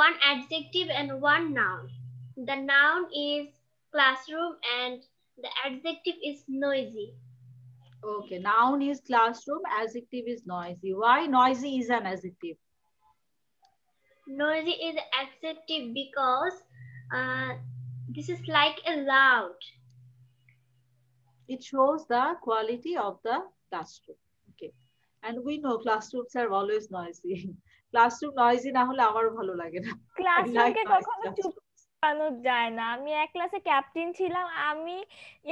one adjective and one noun. The noun is classroom and the adjective is noisy. Okay, noun is classroom, adjective is noisy. Why noisy is an adjective? Noisy is adjective because this is like a loud. It shows the quality of the classroom. Okay, and we know classrooms are always noisy. Classroom noisy না হলে আমারও ভালো লাগে না। ক্লাসরুমকে কখনো চুপ করানো যায় না। আমি এক ক্লাসে ক্যাপ্টেন ছিলাম, আমি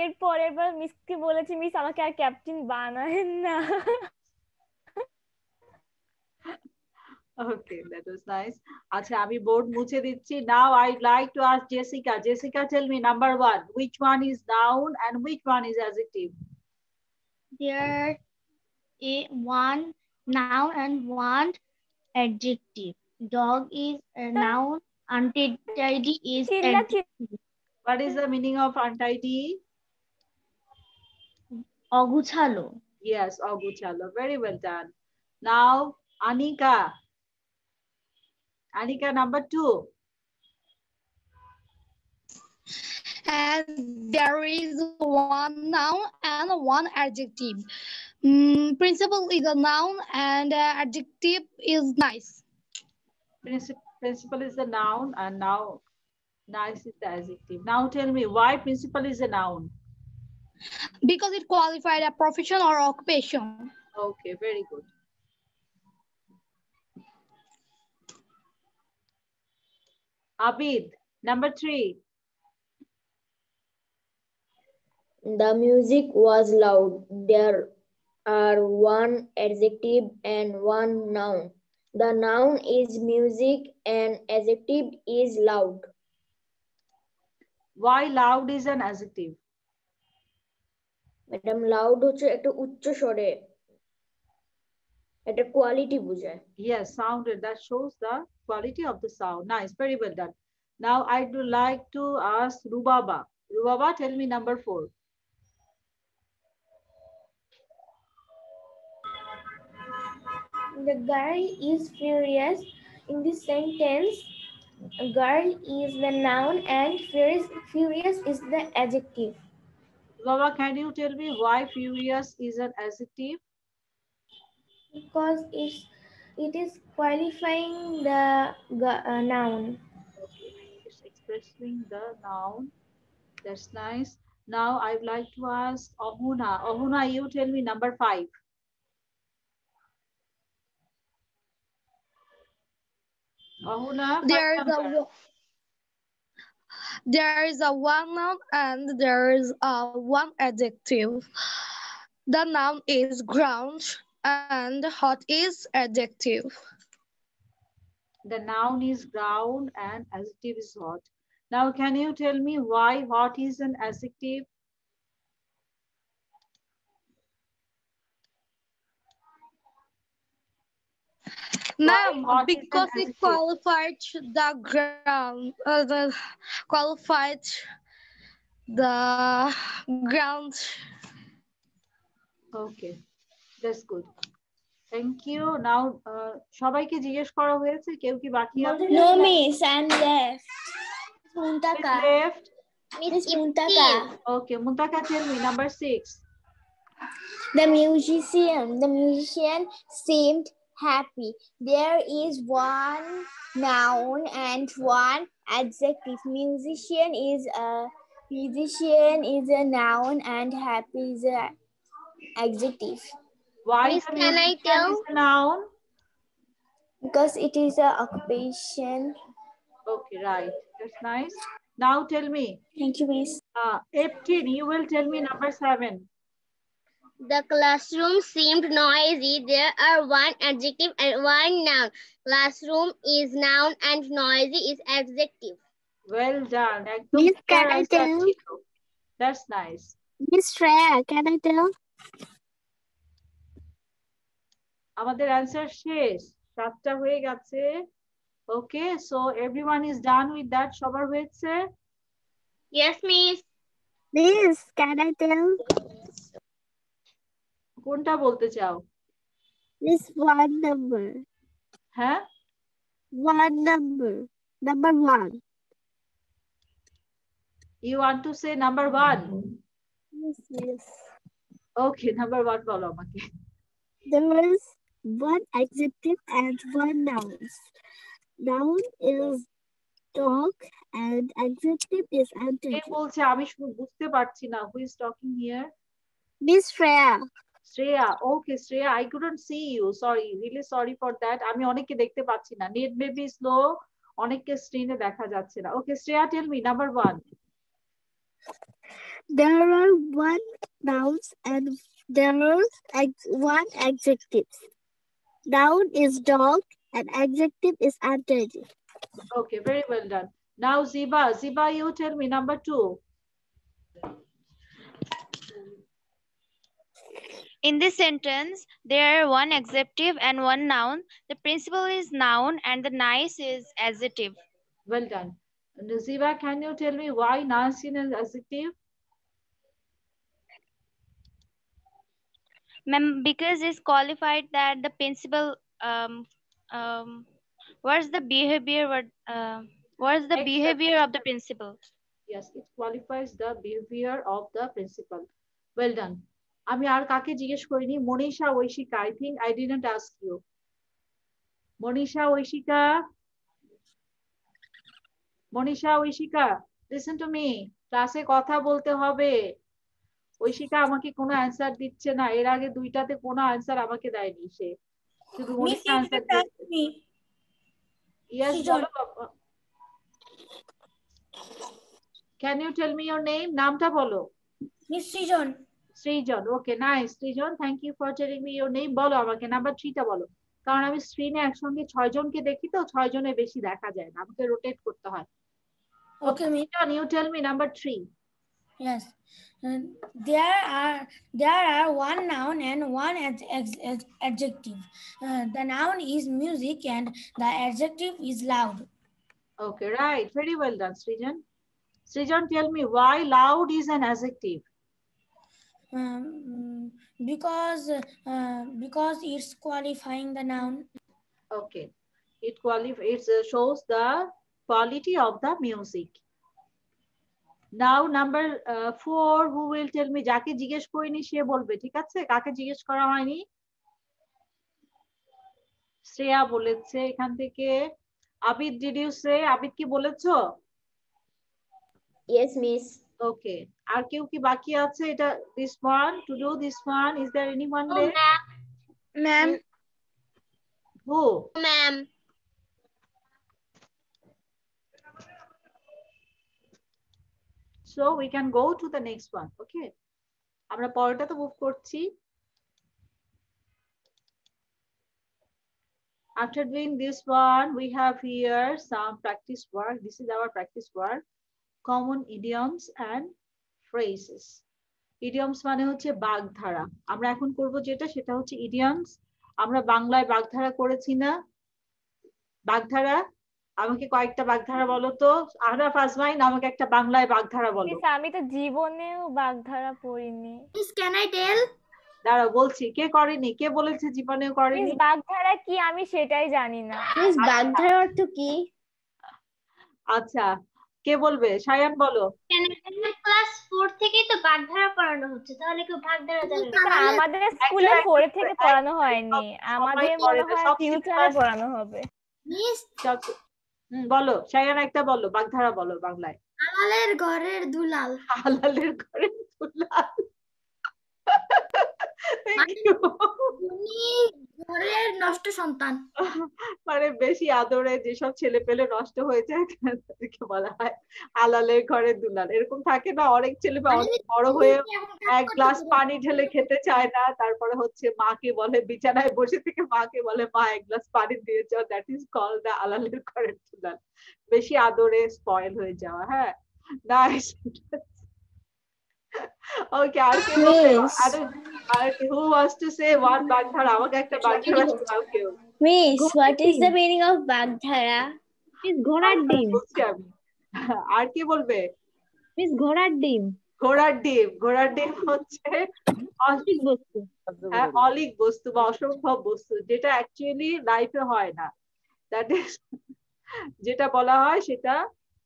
এর পরের বার মিসকে বলেছি, মিস আমাকে আর ক্যাপ্টেন বানায়েন না। Okay, that was nice. আচ্ছা, আমি বোর্ড মুছে দিচ্ছি। Now I'd like to ask Jessica. Jessica, tell me number 1, which one is noun and which one is adjective? There is one noun and one adjective. Dog is a noun, untidy is adjective. What is the meaning of untidy? অগুছালো. Yes, অগুছালো. Very well done. Now Anika. Anika, number 2. And there is one noun and one adjective. Principal is a noun and adjective is nice. Principal is the noun and now nice is the adjective. Now tell me why principal is a noun? Because it qualified a profession or occupation. Okay, very good. Abid, number 3. The music was loud. There are one adjective and one noun. The noun is music and adjective is loud. Why loud is an adjective? Madam, loud হচ্ছে একটা উচ্চ স্বরে একটা quality বোঝায়। Yes, sounded. That shows the quality of the sound. Nice, very well done. Now I'd like to ask Rubaba. Rubaba, tell me number 4. The girl is furious. In this sentence, girl is the noun and furious is the adjective. Rubaba, can you tell me why furious is an adjective? Because it is qualifying the noun. Okay, it's expressing the noun. That's nice. Now I'd like to ask Ahuna. Ahuna, you tell me number 5. Ahuna, there is a one noun and there is a one adjective. The noun is ground and hot is adjective. The noun is ground and adjective is hot. Now, can you tell me why hot is an adjective? Ma'am, because it qualified the ground, qualified the ground. Okay, that's good. Thank you. Now, সবাইকে জিজ্ঞেস করা হয়েছে কেউ কি বাকি আছে? No, miss, I'm left. Muntaka. Left. Miss Muntaka. Okay, Muntaka, tell me number 6. The musician seemed happy. There is one noun and one adjective. Musician is a noun and happy is an adjective. Why Miss, the can I musician tell? is a noun? Because it is an occupation. Okay, right. That's nice. Now tell me. Thank you, miss. 18, you will tell me number 7. The classroom seemed noisy. There are one adjective and one noun. Classroom is noun and noisy is adjective. Well done. Miss, can I tell? That's nice. Miss Shreya, can I tell? আমাদের answer শেষ 7টা হয়ে গেছে okay so everyone is done with that সবার হয়েছে Yes miss. Miss, can I tell? কোনটা বলতে চাও Miss, one number. হ্যাঁ One number 1. you want to say number 1 Yes. okay number 1 বলো আমাকে There is one adjective and one noun. Noun is dog and adjective is K adjective. বলছে আমি বুঝতে পারছি না who is talking here Miss Shreya. Shreya okay Shreya I couldn't see you sorry really sorry for that আমি অনেককে দেখতে পাচ্ছি না net maybe slow অনেককে স্ক্রিনে দেখা যাচ্ছে না okay Shreya tell me number 1 There are one nouns and there is one adjective. Noun is dog and adjective is adjective. Okay, very well done. Now Ziba, you tell me number 2. In this sentence, there are one adjective and one noun. The principal is noun and the nice is adjective. Well done. Ziba, can you tell me why nice is adjective? Because it's qualified that the principal what's the behavior behavior of the principal? Yes, it qualifies the behavior of the principal. Well done. আমি আর কাকে জিজ্ঞেস করিনি Manisha Aishika I think I didn't ask you. Manisha Aishika listen to me. ক্লাসে কথা বলতে হবে। ঐশিকা আমাকে কোনো অ্যানসার দিচ্ছে না এর আগে দুইটাতে কোনো অ্যানসার আমাকে দেয়নি সে শুধু মনীষা অ্যানসার দিচ্ছে yes বলো বাবা can you tell me your name নামটা বলো Miss Srijan. Srijan, okay, nice. Srijan, thank you for telling me your name. বলো আমাকে নাম্বার 3 টা বলো, কারণ আমি স্ক্রিনে একসঙ্গে 6 জনকে দেখি তো 6 জনের বেশি দেখা যায় না, আমাকে রোটেট করতে হয়। Okay, Miss. You tell me number 3. Yes. There are one noun and one adjective. The noun is music and the adjective is loud. Okay, right. Very well done, Srijan. Srijan, tell me why loud is an adjective. Because it's qualifying the noun. Okay, it shows the quality of the music. Now number 4, who will tell me? যাকে জিজ্ঞেস করিনি সে বলবে, ঠিক আছে? কাকে জিজ্ঞেস করা হয়নি? শ্রেয়া বলেছে এখান থেকে। Abid, did you say? Abid কি বলেছো? Yes, miss. Okay, আর কেউ কি বাকি আছে এটা this one to do this one? Is there anyone there? Ma'am. Who? Ma'am. So we can go to the next one. Okay, আমরা পরেরটাতে মুভ করছি। After doing this one, we have here some practice work. This is our practice work. Common idioms and phrases. Idioms মানে হচ্ছে বাগধারা। আমরা এখন করব যেটা সেটা হচ্ছে idioms. আমরা বাংলায় বাগধারা করেছি না? বাগধারা, আমাকে কয়েকটা বাগধারা বলো তো। আহরাফ আজমাইন, আমাকে একটা বাংলায় বাগধারা বলো। আমি তো জীবনেও বাগধারা পড়িনি। Miss, can I tell? দাঁড়াও বলছি, কে করেনি? কে বলেছে জীবনেও করেনি? মিস বাগধারা কি আমি সেটাই জানি না। মিস বাগধারা অর্থ কি? আচ্ছা, কে বলবে? সায়ান বলো। ক্লাস 4 থেকেই তো বাগধারা পড়ানো হচ্ছে, তাহলে কি বাগধারা জানে না? আমাদের স্কুলে 4 থেকে পড়ানো হয়নি, আমাদের মনে হয় ফিউচারে পড়ানো হবে। মিস, বলো সায়ান, একটা বলো বাগধারা বলো বাংলায়। আলালের ঘরের দুলাল। আলালের ঘরের দুলাল। ঘরের নষ্ট সন্তান। মানে বেশি আদরে যেসব ছেলে পেলে নষ্ট হয়ে যায় তাদেরকে বলা হয় আলালের ঘরের দুলাল। এরকম থাকে না, অনেক ছেলে অনেক বড় হয়ে এক গ্লাস পানি ঢেলে খেতে চায় না, তারপরে হচ্ছে মাকে বলে, বিছানায় বসে থেকে মাকে বলে মা এক গ্লাস পানি দিয়ে যাও। দ্যাট ইজ কল দা আলালের ঘরের দুলাল। বেশি আদরে স্পয়েল হয়ে যাওয়া। হ্যাঁ, নাইস। ওকে, আর কি বলবে? আর who wants to say one বাগধারা? আমাকে একটা বাগধারা শোনাও কেউ। Miss, what is the meaning of বাগধারা? মিস ঘোড়ার ডিম। বলছি আমি। আর কি বলবে? মিস ঘোড়ার ডিম। ঘোড়ার ডিম। ঘোড়ার ডিম হচ্ছে অলিক বস্তু। হ্যাঁ, অলিক বস্তু বা অসম্ভব বস্তু, যেটা অ্যাকচুয়ালি লাইফে হয় না। দ্যাট ইজ, যেটা বলা হয় সেটা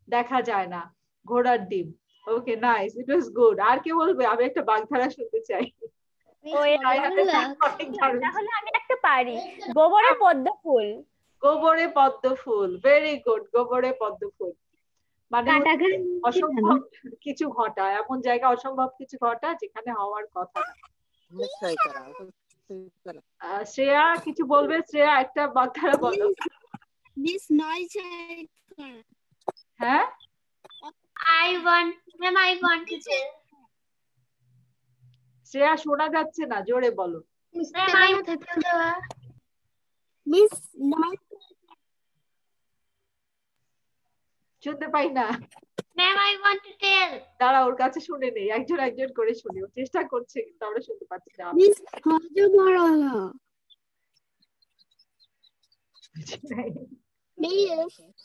দেখা যায় না। ঘোড়ার ডিম। ওকে, নাইস, ইট ওয়াজ গুড। আর কি বলবে? আমি একটা বাগধারা শুনতে চাই। তাহলে আমি একটা পারি, গোবরে পদ্ম ফুল। গোবরে পদ্ম ফুল, ভেরি গুড। গোবরে পদ্ম ফুল মানে অসম্ভব কিছু ঘটা, এমন জায়গা অসম্ভব কিছু ঘটা যেখানে হওয়ার কথা না। শ্রেয়া কিছু বলবে? শ্রেয়া একটা বাগধারা বলো। মিস নয়। হ্যাঁ, I want to tell. Shreya শোনা যাচ্ছে না, জোরে বলো। মিস শুনতে পাই না। Ma'am, I want to tell. দাঁড়া, ওর কাছে শুনে নেই, একজন একজন করে শুনি। ও চেষ্টা করছে কিন্তু আমরা শুনতে পাচ্ছি না। মিস হজবরল।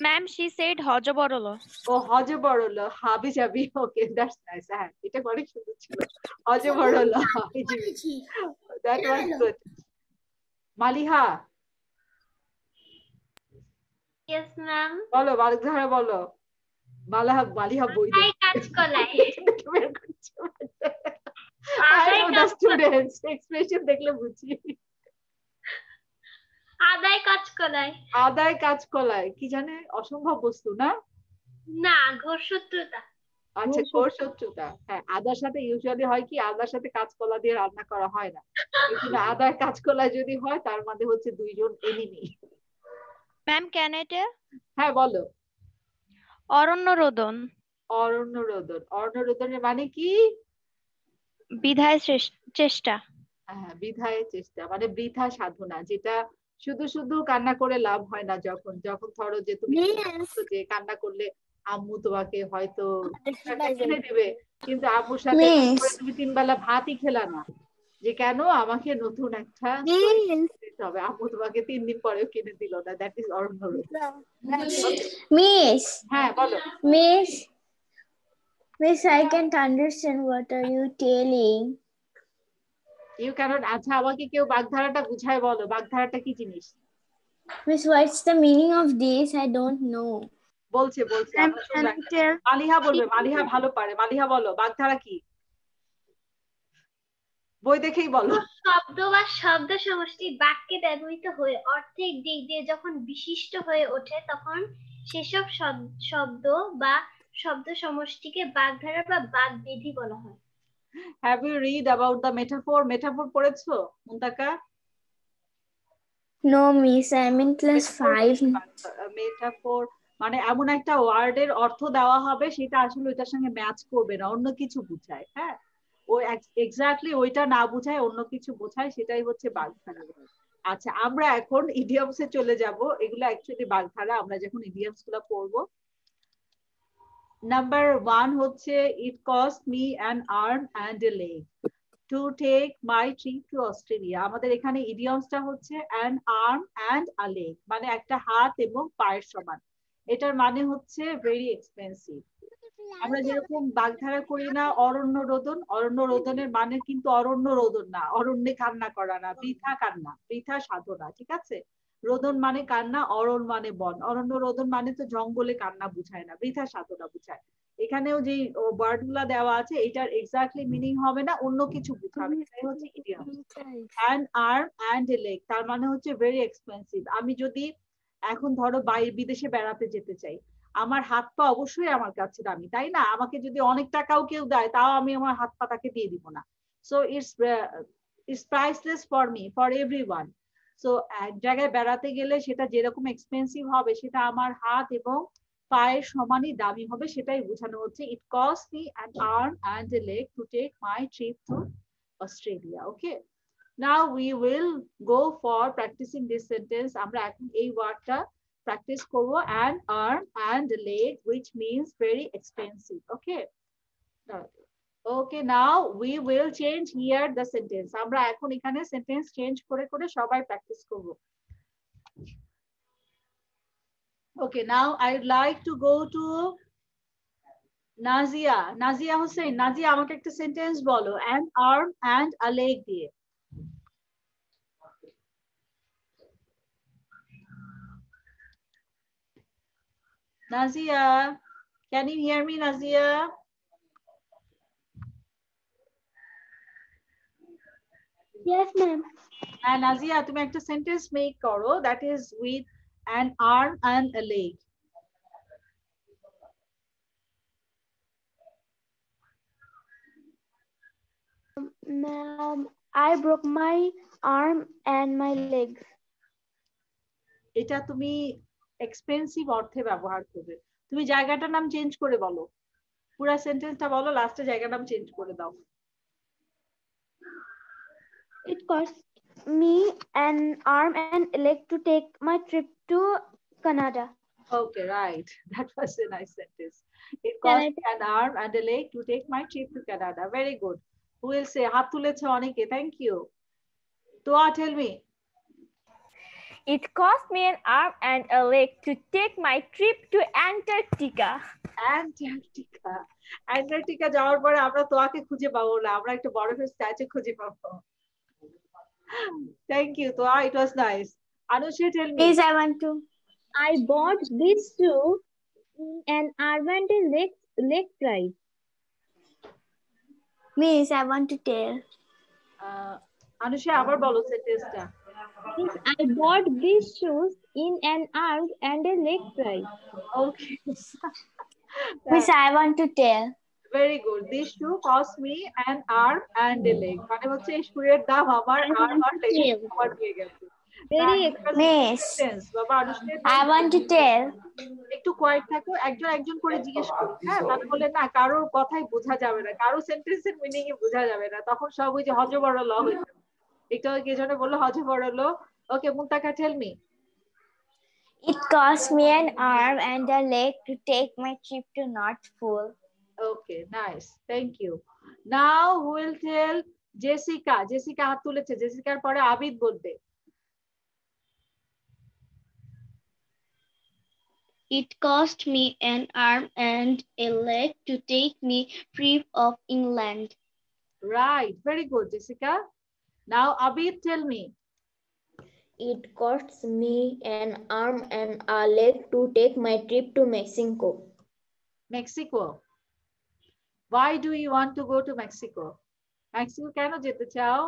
Ma'am, she said হজবরল। ও হজবরল, হাবি যাবি। ওকে, দ্যাটস নাইস। হ্যাঁ, এটা অনেক সুন্দর ছিল। হজবরল, হাবি যাবি। That was good. Maliha, Yes, ma'am. বলো বাগধারা বলো। মালিহা বই দে। কাঁচকলাই। I know the students expression দেখলে বুঝি। আদায় কাঁচকলাই। আদায় কাঁচকলাই কি জানে? অসম্ভব বস্তু না? না, ঘোর শত্রুতা। আচ্ছা, ঘোর শত্রুতা। হ্যাঁ, আদার সাথে ইউজুয়ালি হয় কি, আদার সাথে কাঁচকলা দিয়ে রান্না করা হয় না, কিন্তু আদায় কাঁচকলা যদি হয় তার মানে হচ্ছে দুইজন enemy. Ma'am, can I tell? হ্যাঁ, বলো। অরণ্য রোদন। অরণ্য রোদন। অরণ্য রোদনের মানে কি? বিধায় চেষ্টা। হ্যাঁ, বিধায় চেষ্টা মানে বৃথা সাধনা, যেটা শুধু শুধু কান্না করে লাভ হয় না। যখন যখন ধরো যে তুমি যে কান্না করলে আম্মু তোমাকে হয়তো কিনে দেবে, কিন্তু আম্মুর সাথে তুমি 3 বেলা ভাতই খেলা না, যে কেন আমাকে নতুন একটা দিতে হবে, আম্মু তোমাকে 3 দিন পরেও কিনে দিল না। দ্যাট ইজ অরণ্য রোদন। Miss. হ্যাঁ বলো। Miss, I can't understand what are you telling. You cannot. আচ্ছা, আমাকে কেউ বাগধারাটা বুঝায় বলো, বাগধারাটা কি জিনিস? Miss, what's the meaning of this? I don't know. বলছে মালিহা বলবে, মালিহা ভালো পারে। মালিহা বলো বাগধারা কি, বই দেখেই বলো। শব্দ বা শব্দ সমষ্টি বাক্যে ব্যবহৃত হয়ে অর্থের দিক দিয়ে যখন বিশিষ্ট হয়ে ওঠে, তখন সেসব শব্দ বা শব্দ সমষ্টিকে বাগধারা বা বাগবিধি বলা হয়। Have you read about the metaphor? Metaphor পড়েছো মুনতাকা? No, Miss, I'm in class 5. Metaphor মানে এমন একটা ওয়ার্ডের অর্থ দেওয়া হবে, সেটা আসলে ওইটার সঙ্গে ম্যাচ করবে না, অন্য কিছু বোঝায়। হ্যাঁ, ও এক্স্যাক্টলি ওইটা না বোঝায়, অন্য কিছু বোঝায়, সেটাই হচ্ছে বাগধারা। আচ্ছা, আমরা এখন ইডিয়মসে চলে যাব। এগুলো অ্যাকচুয়ালি বাগধারা, আমরা যখন ইডিয়মস গুলো পড়বো। নাম্বার 1 হচ্ছে it cost me an arm and a leg to take my trip to Australia. আমাদের এখানে ইডিয়মসটা হচ্ছে an arm and a leg, মানে একটা হাত এবং পায়ের সমান। এটার মানে হচ্ছে ভেরি এক্সপেন্সিভ। আমরা যেরকম বাগধারা করি না অরণ্য রোদন, অরণ্য রোদনের মানে কিন্তু অরণ্য রোদন না, অরণ্যে কান্না করা না, বৃথা কান্না, বৃথা সাধনা। ঠিক আছে, রোদন মানে কান্না, অরণ্য মানে বন। অরণ্য রোদন মানে তো জঙ্গলে কান্না বুঝায় না, বৃথা সাধনা বুঝায়। এখানেও যে ওয়ার্ড গুলা দেওয়া আছে, এটার এক্স্যাক্টলি মিনিং হবে না, অন্য কিছু বুঝাবে। এটাই হচ্ছে idiom. an arm and a leg তার মানে হচ্ছে ভেরি এক্সপেন্সিভ। আমি যদি এখন ধরো বাইরে বিদেশে বেড়াতে যেতে চাই, আমার হাত পা অবশ্যই আমার কাছে দামি, তাই না? আমাকে যদি অনেক টাকাও কেউ দেয়, তাও আমি আমার হাত পা তাকে দিয়ে দিব না। So it's priceless for me, for everyone. So এক জায়গায় বেড়াতে গেলে সেটা যেরকম এক্সপেন্সিভ হবে, সেটা আমার হাত এবং পায়ের সমানই দামি হবে, সেটাই বোঝানো হচ্ছে it cost me an arm and a leg to take my trip to Australia. Okay, now we will go for practicing this sentence. আমরা এখন এই ওয়ার্ডটা practice করবো, an arm and a leg, which means very expensive. Okay, okay, now we will change here the sentence. আমরা এখন এখানে sentence change করে করে সবাই practice করবো। Okay, now I'd like to go to Nazia. Nazia Hussain, Nazia আমাকে একটা sentence বলো an arm and a leg দিয়ে। Nazia, can you hear me, Nazia? Yes, ma'am. And Nazia, তুমি একটা sentence make করো that is with an arm and a leg. Ma'am, I broke my arm and my legs. এটা তুমি expensive অর্থে ব্যবহার করবে। তুমি জায়গাটার নাম চেঞ্জ করে বলো, পুরো সেন্টেন্সটা বলো, লাস্টে জায়গার নাম চেঞ্জ করে দাও। It cost me an arm and a leg to take my trip to Canada. Okay, right. That was a nice sentence. It cost me an arm and a leg to take my trip to Canada. Very good. Who will say? হাত তুলেছে অনেকে, thank you. Toa, tell me. It cost me an arm and a leg to take my trip to Antarctica. Antarctica. Antarctica যাওয়ার পরে আমরা তোয়াকে খুঁজে পাবো না, আমরা একটা বরফের স্ট্যাচু খুঁজে পাবো। Thank you, Toa. It was nice. Anusha, tell me. Please, I want to. I bought these shoes in an arm and a leg price. Miss, I want to tell. Anusha, আবার বলো সেন্টেন্সটা। Yes, I bought these shoes in an arm and a leg price. Okay. Miss, I want to tell. Very good. This shoe cost me an arm and a leg. মানে হচ্ছে এই শুয়ের দাম আমার arm আর leg সমান হয়ে গেছে। Miss, I want to tell. একটু quite থাকো, একজন করে জিজ্ঞেস করি, হ্যাঁ, তা বলে না কারোর কথাই বোঝা যাবে না, কারো সেন্টেন্সের মিনিং বোঝা যাবে না, তখন সব ওই যে হজবড় ল হয়ে যাবে। একটু কে জন্য বললো হজবড় ল। Okay, Muntaka, tell me. It cost me an arm and a leg to take my trip to North Pole. Okay, nice. Thank you. Now who will tell? Jessica. Jessica হাত তুলেছে। জেসিকার পরে আবিদ বলবে। It cost me an arm and a leg to take me trip of England. Right, very good, Jessica. Now Abid, tell me. It costs me an arm and a leg to take my trip to Mexico. Mexico. Why do you want to go to Mexico? Mexico কেন যেতে চাও?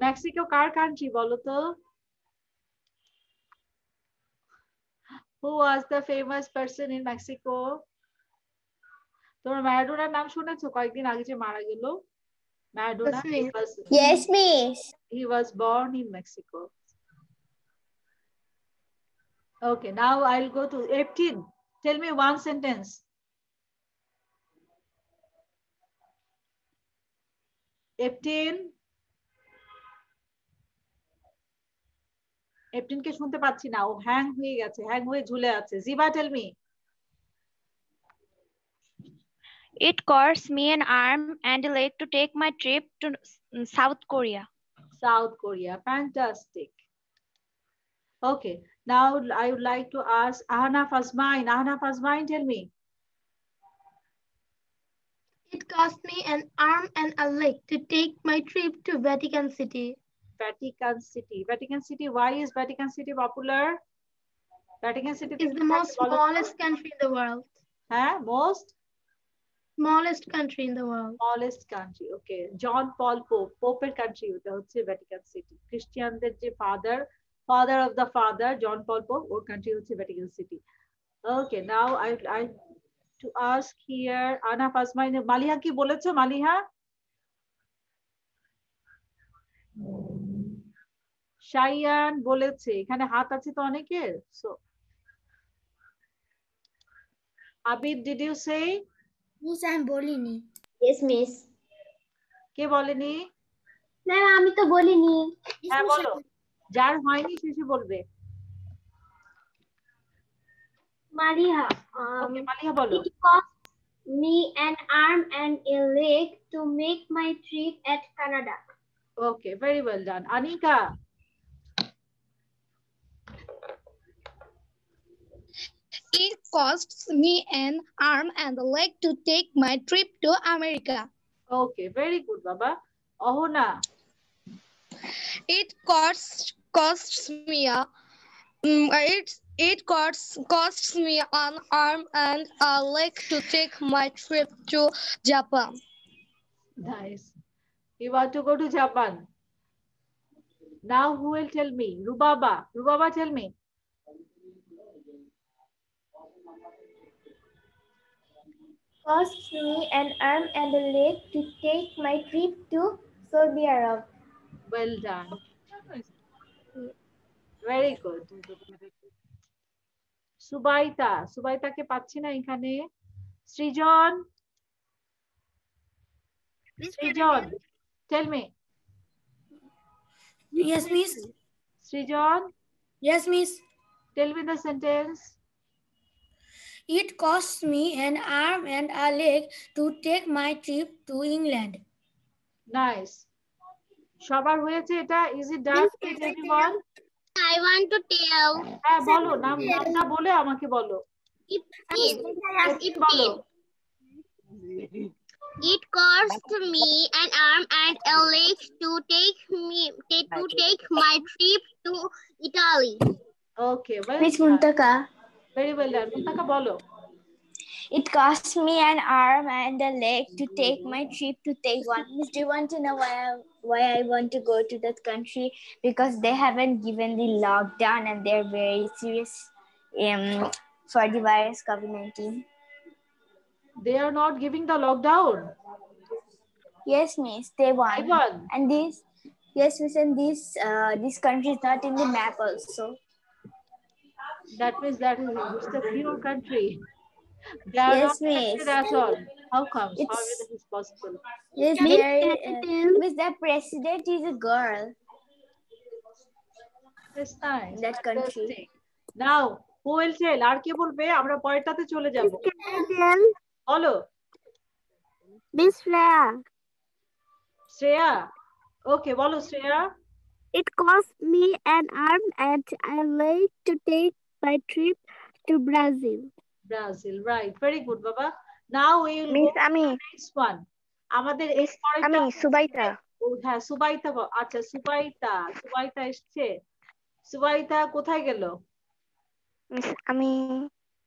Mexico কার country বলো তো? Who was the famous person in Mexico? তোমার ম্যারাডোনার নাম শুনেছো? কয়েকদিন আগে যে মারা গেল Maradona. Yes, miss. He was born in Mexico. Okay, now I'll go to 18. Tell me one sentence. কে শুনতে পাচ্ছি না, ও হ্যাং হয়ে গেছে, হ্যাং হয়ে ঝুলে আছে। Ziba, tell me. It costs me an arm and a leg to take my trip to South Korea. South Korea, fantastic. Okay, now I would like to ask Ahana Fazmain. Ahana Fazmain, tell me. It cost me an arm and a leg to take my trip to Vatican City. Vatican City. Vatican City. Why is Vatican City popular? Vatican City is the most smallest country in the world. Huh? Most? Smallest country in the world. Smallest country. Okay. John Paul Pope. Pope's country. ওটা হচ্ছে Vatican City. খ্রিস্টানদের যে father of the father, John Paul Pope, or country হচ্ছে Vatican City. Okay. Now I to ask here, Ana Fazmain, Maliha কি বলেছো? Maliha? শাইয়ান বলেছে, এখানে হাত আছে তো অনেকের। So Abid, did you say? Miss, আমি বলিনি। Yes, miss. কে বলেনি? ম্যাম, আমি তো বলিনি। হ্যাঁ বলো, যার হয়নি শেষে বলবে। মালিহা। ওকে, মালিহা বলো। It cost me an arm and a leg to make my trip at Canada. Okay, very well done. Anika. It costs me an arm and a leg to take my trip to America. Okay, very good, Baba. Ohona. It costs me an arm and a leg to take my trip to Japan. Nice. You want to go to Japan? Now who will tell me? Rubaba. Rubaba, tell me. Costs me an arm and a leg to take my trip to Saudi Arab. Well done. Very good. Subaita. Subaita কে পাচ্ছি না এখানে। Srijan. Srijan, tell me. Yes, miss. Srijan. Yes, miss. Tell me the sentence. It costs me an arm and a leg to take my trip to England. Nice. সবার হয়েছে এটা? Is it done with everyone? I want to tell. হ্যাঁ বলো, নামটা বলে আমাকে বলো। বলো। It cost me an arm and a leg to take my trip to Italy. Okay, well Miss Muntaka. Very well done. Muntaka bolo. It cost me an arm and a leg to take my trip to Taiwan. Miss, do you want to know why I want to go to that country? Because they haven't given the lockdown and they're very serious for the virus COVID-19. They are not giving the lockdown. Yes, miss, they won. They won. And this, Yes, Miss, and this country is not in the map also. That means that it's a pure country. They are not Yes, Miss. affected at all. How comes? How It's is this possible? yes, Miss, Miss, the president is a girl It's nice. in that country. Fantastic. Now, who will tell? আর কে বলবে? আমরা পরেরটাতে চলে যাব। বলো। Miss Freya. Shreya. Okay, বলো Shreya. It cost me an arm and I like to take my trip to Brazil. Brazil, right. Very good, Baba. Now we will Miss, go to the next one. আমাদের এর পরেরটা আমি সুবাইতা। হ্যাঁ, সুবাইতা। আচ্ছা, সুবাইতা এসছে। সুবাইতা কোথায় গেল? মিস, আমি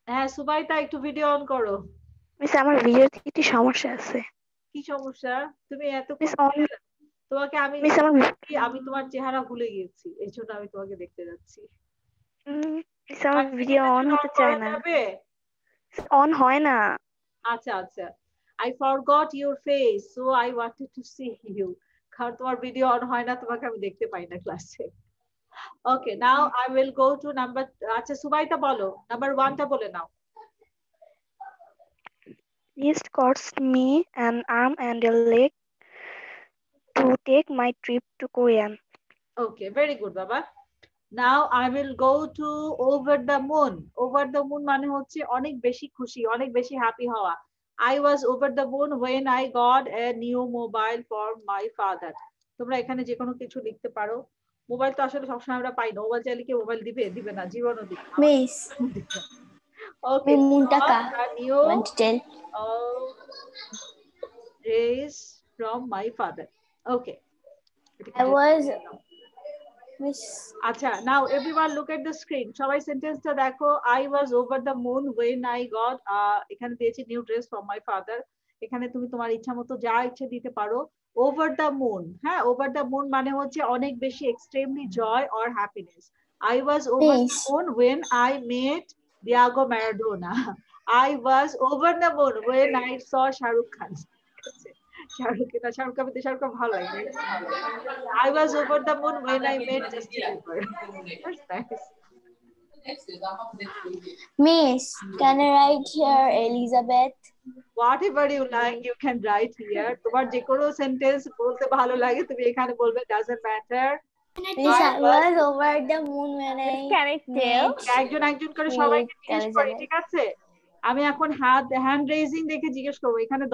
হ্যাঁ, সুবাইতা একটু ভিডিও অন করো। মিস, আমার ভিডিওতে একটু সমস্যা আছে। কি সমস্যা? তুমি এত তোমাকে আমি তোমার চেহারা ভুলে গিয়েছি, এই জন্য আমি তোমাকে দেখতে যাচ্ছি। আমার ভিডিও অন হতে চায় না, অন হয় না। আচ্ছা আচ্ছা, I forgot your face, so I wanted to see you. কারণ তোমার ভিডিও অন হয় না, তোমাকে আমি দেখতে পাই না ক্লাসে। Okay, now I will go to number, আচ্ছা সুবাইতা বলো, নাম্বার 1টা বলে নাও। It cost me an arm and a leg to take my trip to Korea. Okay, very good, Baba. Now I will go to over the moon. Over the moon মানে হচ্ছে অনেক বেশি খুশি, অনেক বেশি হ্যাপি হওয়া। I was over the moon when I got a new mobile for my father. তোমরা এখানে যে কোনো কিছু লিখতে পারো। মোবাইল তো আসলে সবসময় আমরা পাই না, মোবাইল চাইলে কি মোবাইল দিবে না, জীবনও দিবে না। Miss, Okay, Muntaka, new want to tell? Raise from my father. Okay. I was Miss. আচ্ছা, now everyone look at the screen. সবাই সেন্টেন্সটা দেখো। I was over the moon when I got এখানে দিয়েছি new dress from my father. এখানে তুমি তোমার ইচ্ছা মতো যা ইচ্ছে দিতে পারো। Over the moon, হ্যাঁ, over the moon মানে হচ্ছে অনেক বেশি extremely joy or happiness. I was over the moon when I met Diego Maradona. I was over the moon when I saw Shah Rukh Khan. Shahrukh ভালো লাগে। I was over the moon when I met Justin Bieber. That's nice. Miss, can I write here Elizabeth? Whatever you like, you can write here. তোমার যে কোনো sentence বলতে ভালো লাগে তুমি এখানে বলবে, doesn't matter. Miss, I was over the moon when I met একজন একজন করে সবাইকে জিজ্ঞেস করি, ঠিক আছে? আমি এখন হ্যান্ড রেজিং দেখে জিজ্ঞেস করবো। এখানে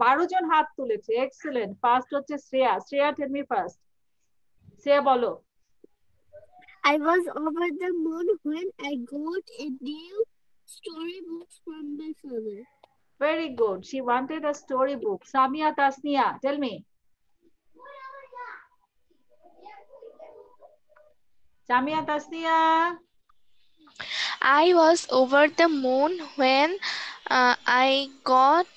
12 জন হাত তুলেছে। এক্সেলেন্ট। ফার্স্ট হচ্ছে Shreya. Shreya, tell me first. Shreya বলো। I was over the moon when I got a new storybook from my father. Very good. She wanted a storybook. Samia Tasnia, tell me. Samia Tasnia. I was over the moon when I got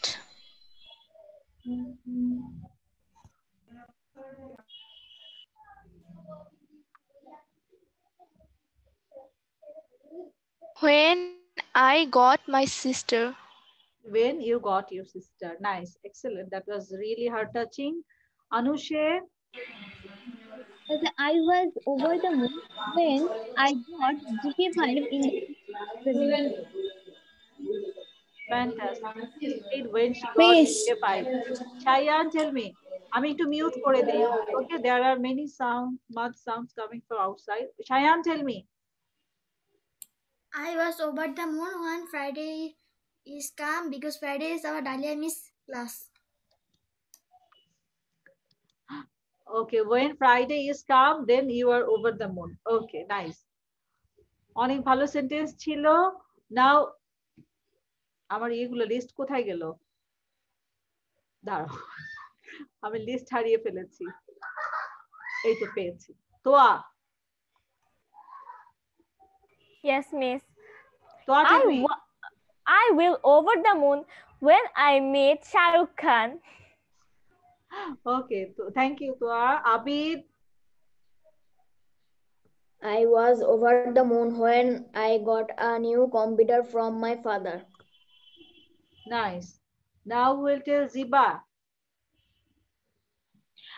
my sister. When you got your sister. Nice. Excellent. That was really heart touching. Anushe. I was over the moon when I got GK5 in the Fantastic. When she got GK5. Cheyenne, tell me. আমি একটু mute করে দেই। Okay, there are many much sounds coming from outside. Cheyenne, tell me. I was over the moon when Friday is come because Friday is our Dahlia Miss class. Okay, when Friday is come, then you are over the moon. Okay, nice. অনেক ভালো sentence ছিল। Now আমার এগুলো list কোথায় গেল? দাঁড়াও, আমি list হারিয়ে ফেলেছি। এই তো পেয়েছি। তোয়া। Yes, miss. Toya, I will over the moon when I met Shah Rukh Khan. Okay, thank you, Toa. Abid. I was over the moon when I got a new computer from my father. Nice. Now we'll tell Ziba.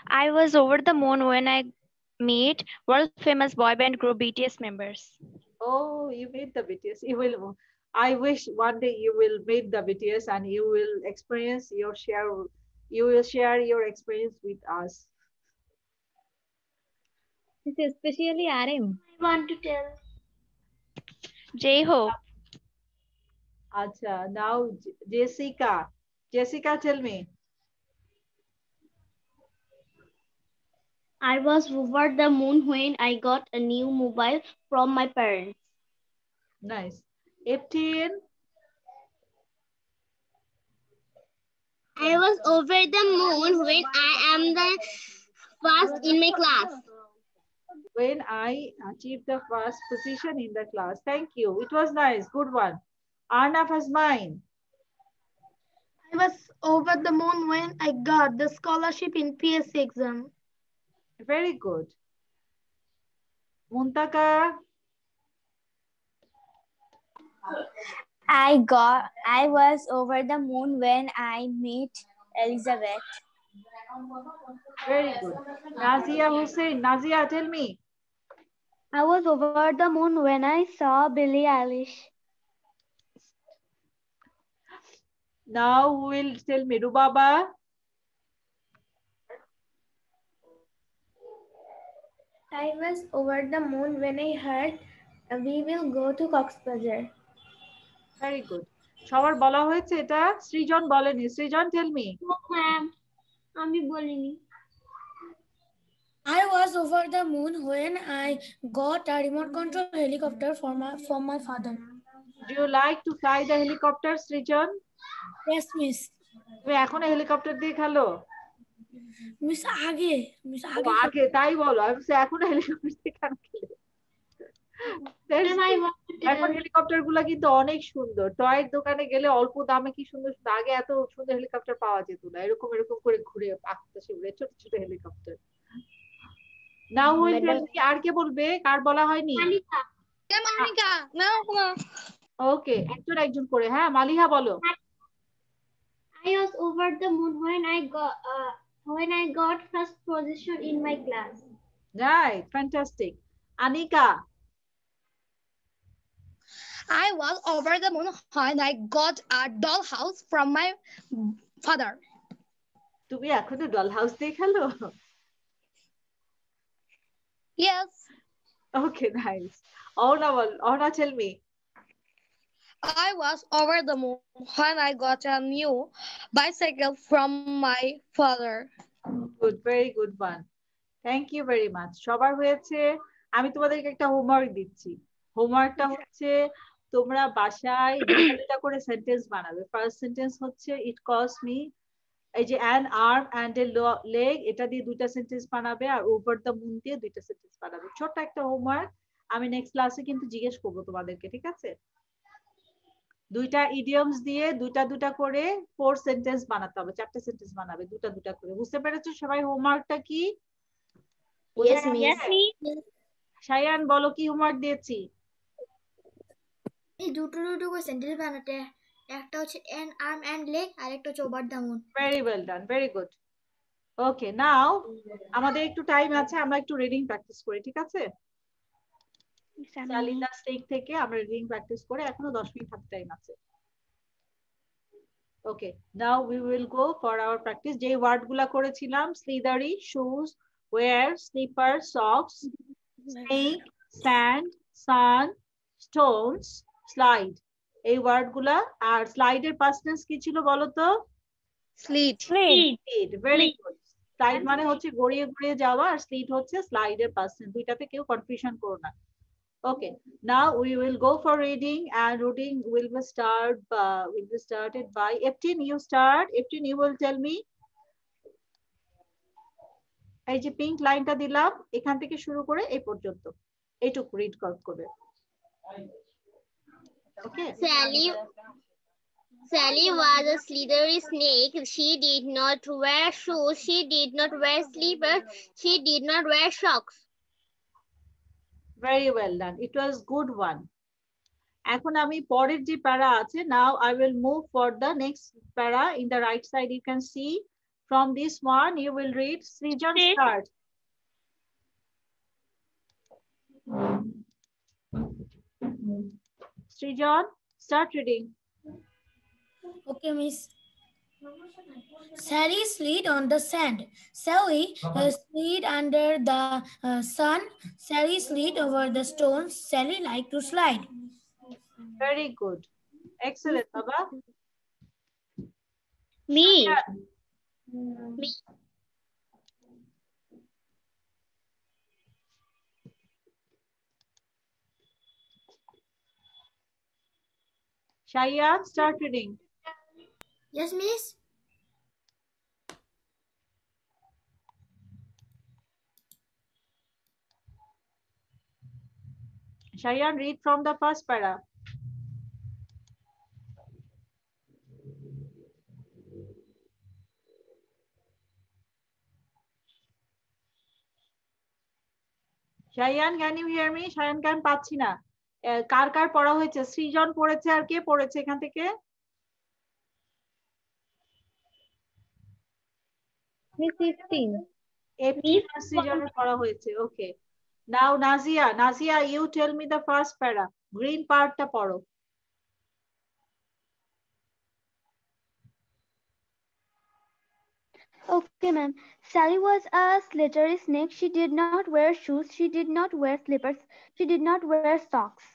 I was over the moon when I meet world famous boy band group BTS members. Oh, you meet the BTS. You will. I wish one day you will meet the BTS and you will experience your share. You will share your experience with us. Especially RM. I want to tell. J-Hope. Acha, now Jessica. Jessica, tell me. I was over the moon when I got a new mobile from my parents. Nice. 18. I was over the moon when I am the first in my class. When I achieved the first position in the class. Thank you. It was nice. Good one. Arnav has mine. I was over the moon when I got the scholarship in PSC exam. Very good. Muntaka. I was over the moon when I met Elizabeth. Very good. Nazia Hussain. Nazia, tell me. I was over the moon when I saw Billie Eilish. Now who will tell me? Rubaba. I was over the moon when I heard we will go to Coxbazar. Very good. সবার বলা হয়েছে এটা? সৃজন বলেনি। সৃজন, tell me. Ma'am আমি বলিনি। I was over the moon when I got a remote control helicopter from my father. Do you like to fly the helicopter, Srijan? Yes, miss. তুমি এখনো helicopter দিয়ে খেলো? Miss আগে তাই বলো। আমি এখনো হেলিকপ্টার দিয়ে কেন খেলে? এখন হেলিকপ্টার গুলা কিন্তু অনেক সুন্দর। টয়ের দোকানে গেলে অল্প দামে কি সুন্দর সুন্দর। আগে এত সুন্দর হেলিকপ্টার পাওয়া যেত না। এরকম করে ঘুরে আকাশে উড়ে ছোট ছোট হেলিকপ্টার। নাও আর কে বলবে? কার বলা হয়নি? ওকে, একজন করে। হ্যাঁ, মালিহা বলো। I was over the moon when I got first position in my class. Right, fantastic. Anika. I was over the moon when I got a doll house from my father. তুমি এখনো doll house দিয়ে খেলো? Yes. Okay, nice. Orna, tell me. I was over the moon when I got a new bicycle from my father. Good, very good one. Thank you very much. সবার হয়েছে। আমি তোমাদেরকে একটা homework দিচ্ছি। হোমওয়ার্কটা হচ্ছে তোমরা বাসায় দুটা করে সেন্টেন্স বানাবে। ফার্স্ট সেন্টেন্স হচ্ছে ইট কস্ট মি, এই যে an arm and a leg, এটা দিয়ে দুইটা সেন্টেন্স বানাবে, আর ওভার দ্য মুন দিয়ে দুইটা সেন্টেন্স বানাবে। ছোট্ট একটা হোমওয়ার্ক। আমি নেক্সট ক্লাসে কিন্তু জিজ্ঞেস করবো তোমাদেরকে, ঠিক আছে? দুইটা ইডিয়মস দিয়ে দুটা করে 4 সেন্টেন্স বানাতে হবে। 4টা সেন্টেন্স বানাবে দুটা করে। বুঝতে পেরেছো সবাই হোমওয়ার্কটা কি? শায়ান বলো কি হোমওয়ার্ক দিয়েছি? এই দুটো করে সেন্টেন্স বানাতে, একটা হচ্ছে অ্যান আর্ম অ্যান্ড লেগ আর একটা হচ্ছে over the moon. Very well done, very good. Okay, now আমাদের একটু টাইম আছে, আমরা একটু রিডিং প্র্যাকটিস করি, ঠিক আছে? চালিদা স্টেক থেকে আমরা রিডিং প্র্যাকটিস করে এখনো 10 মিনিট হাতে টাইম আছে। Okay, now we will go for our practice. যে ওয়ার্ডগুলা করেছিলাম, slithery, shoes, wear, slipper, socks, snake, sand, sun, stones, slide, এই ওয়ার্ডগুলা। আর স্লাইডের পাস্ট টেন্স কি ছিল বলো তো? স্লিড। Very good. স্লাইড মানে হচ্ছে গড়িয়ে গড়িয়ে যাওয়া, আর স্লিড হচ্ছে স্লাইডের পাস্ট টেন্স। দুইটাতে কেউ কনফিউশন করো না। Okay, now we will go for reading, and reading will be started by Eftin. You start. Eftin, you will tell me. এই যে পিঙ্ক লাইনটা দিলাম, এখান থেকে শুরু করে এই পর্যন্ত এইটুকু রিড করবে। Okay. Sally was a slithery snake. She did not wear shoes. She did not wear slippers. She did not wear socks. Very well done. It was good one. এখন আমি পরের যে প্যারা আছে, now I will move for the next para. In the right side you can see From this one, you will read. Srijan, start. Srijan, start reading. Okay, Miss. Sally slid on the sand. Sally slid under the sun. Sally slid over the stones. Sally liked to slide. Very good. Excellent, Baba. Me. Me. Shayan, start reading. Yes, Miss. Shayan, read from the first para. Shayan, can you hear me? Shayan, can পাচ্ছি না। কার কার পড়া হয়েছে? সৃজন পড়েছে আর কে পড়েছে এখান থেকে? Miss 15. 18 আর সৃজনের পড়া হয়েছে। Okay. Now Nazia, Nazia, you tell me the first para. Green partটা পড়ো। Okay, ma'am. Sally was a slippery snake. She did not wear shoes. She did not wear slippers. She did not wear socks.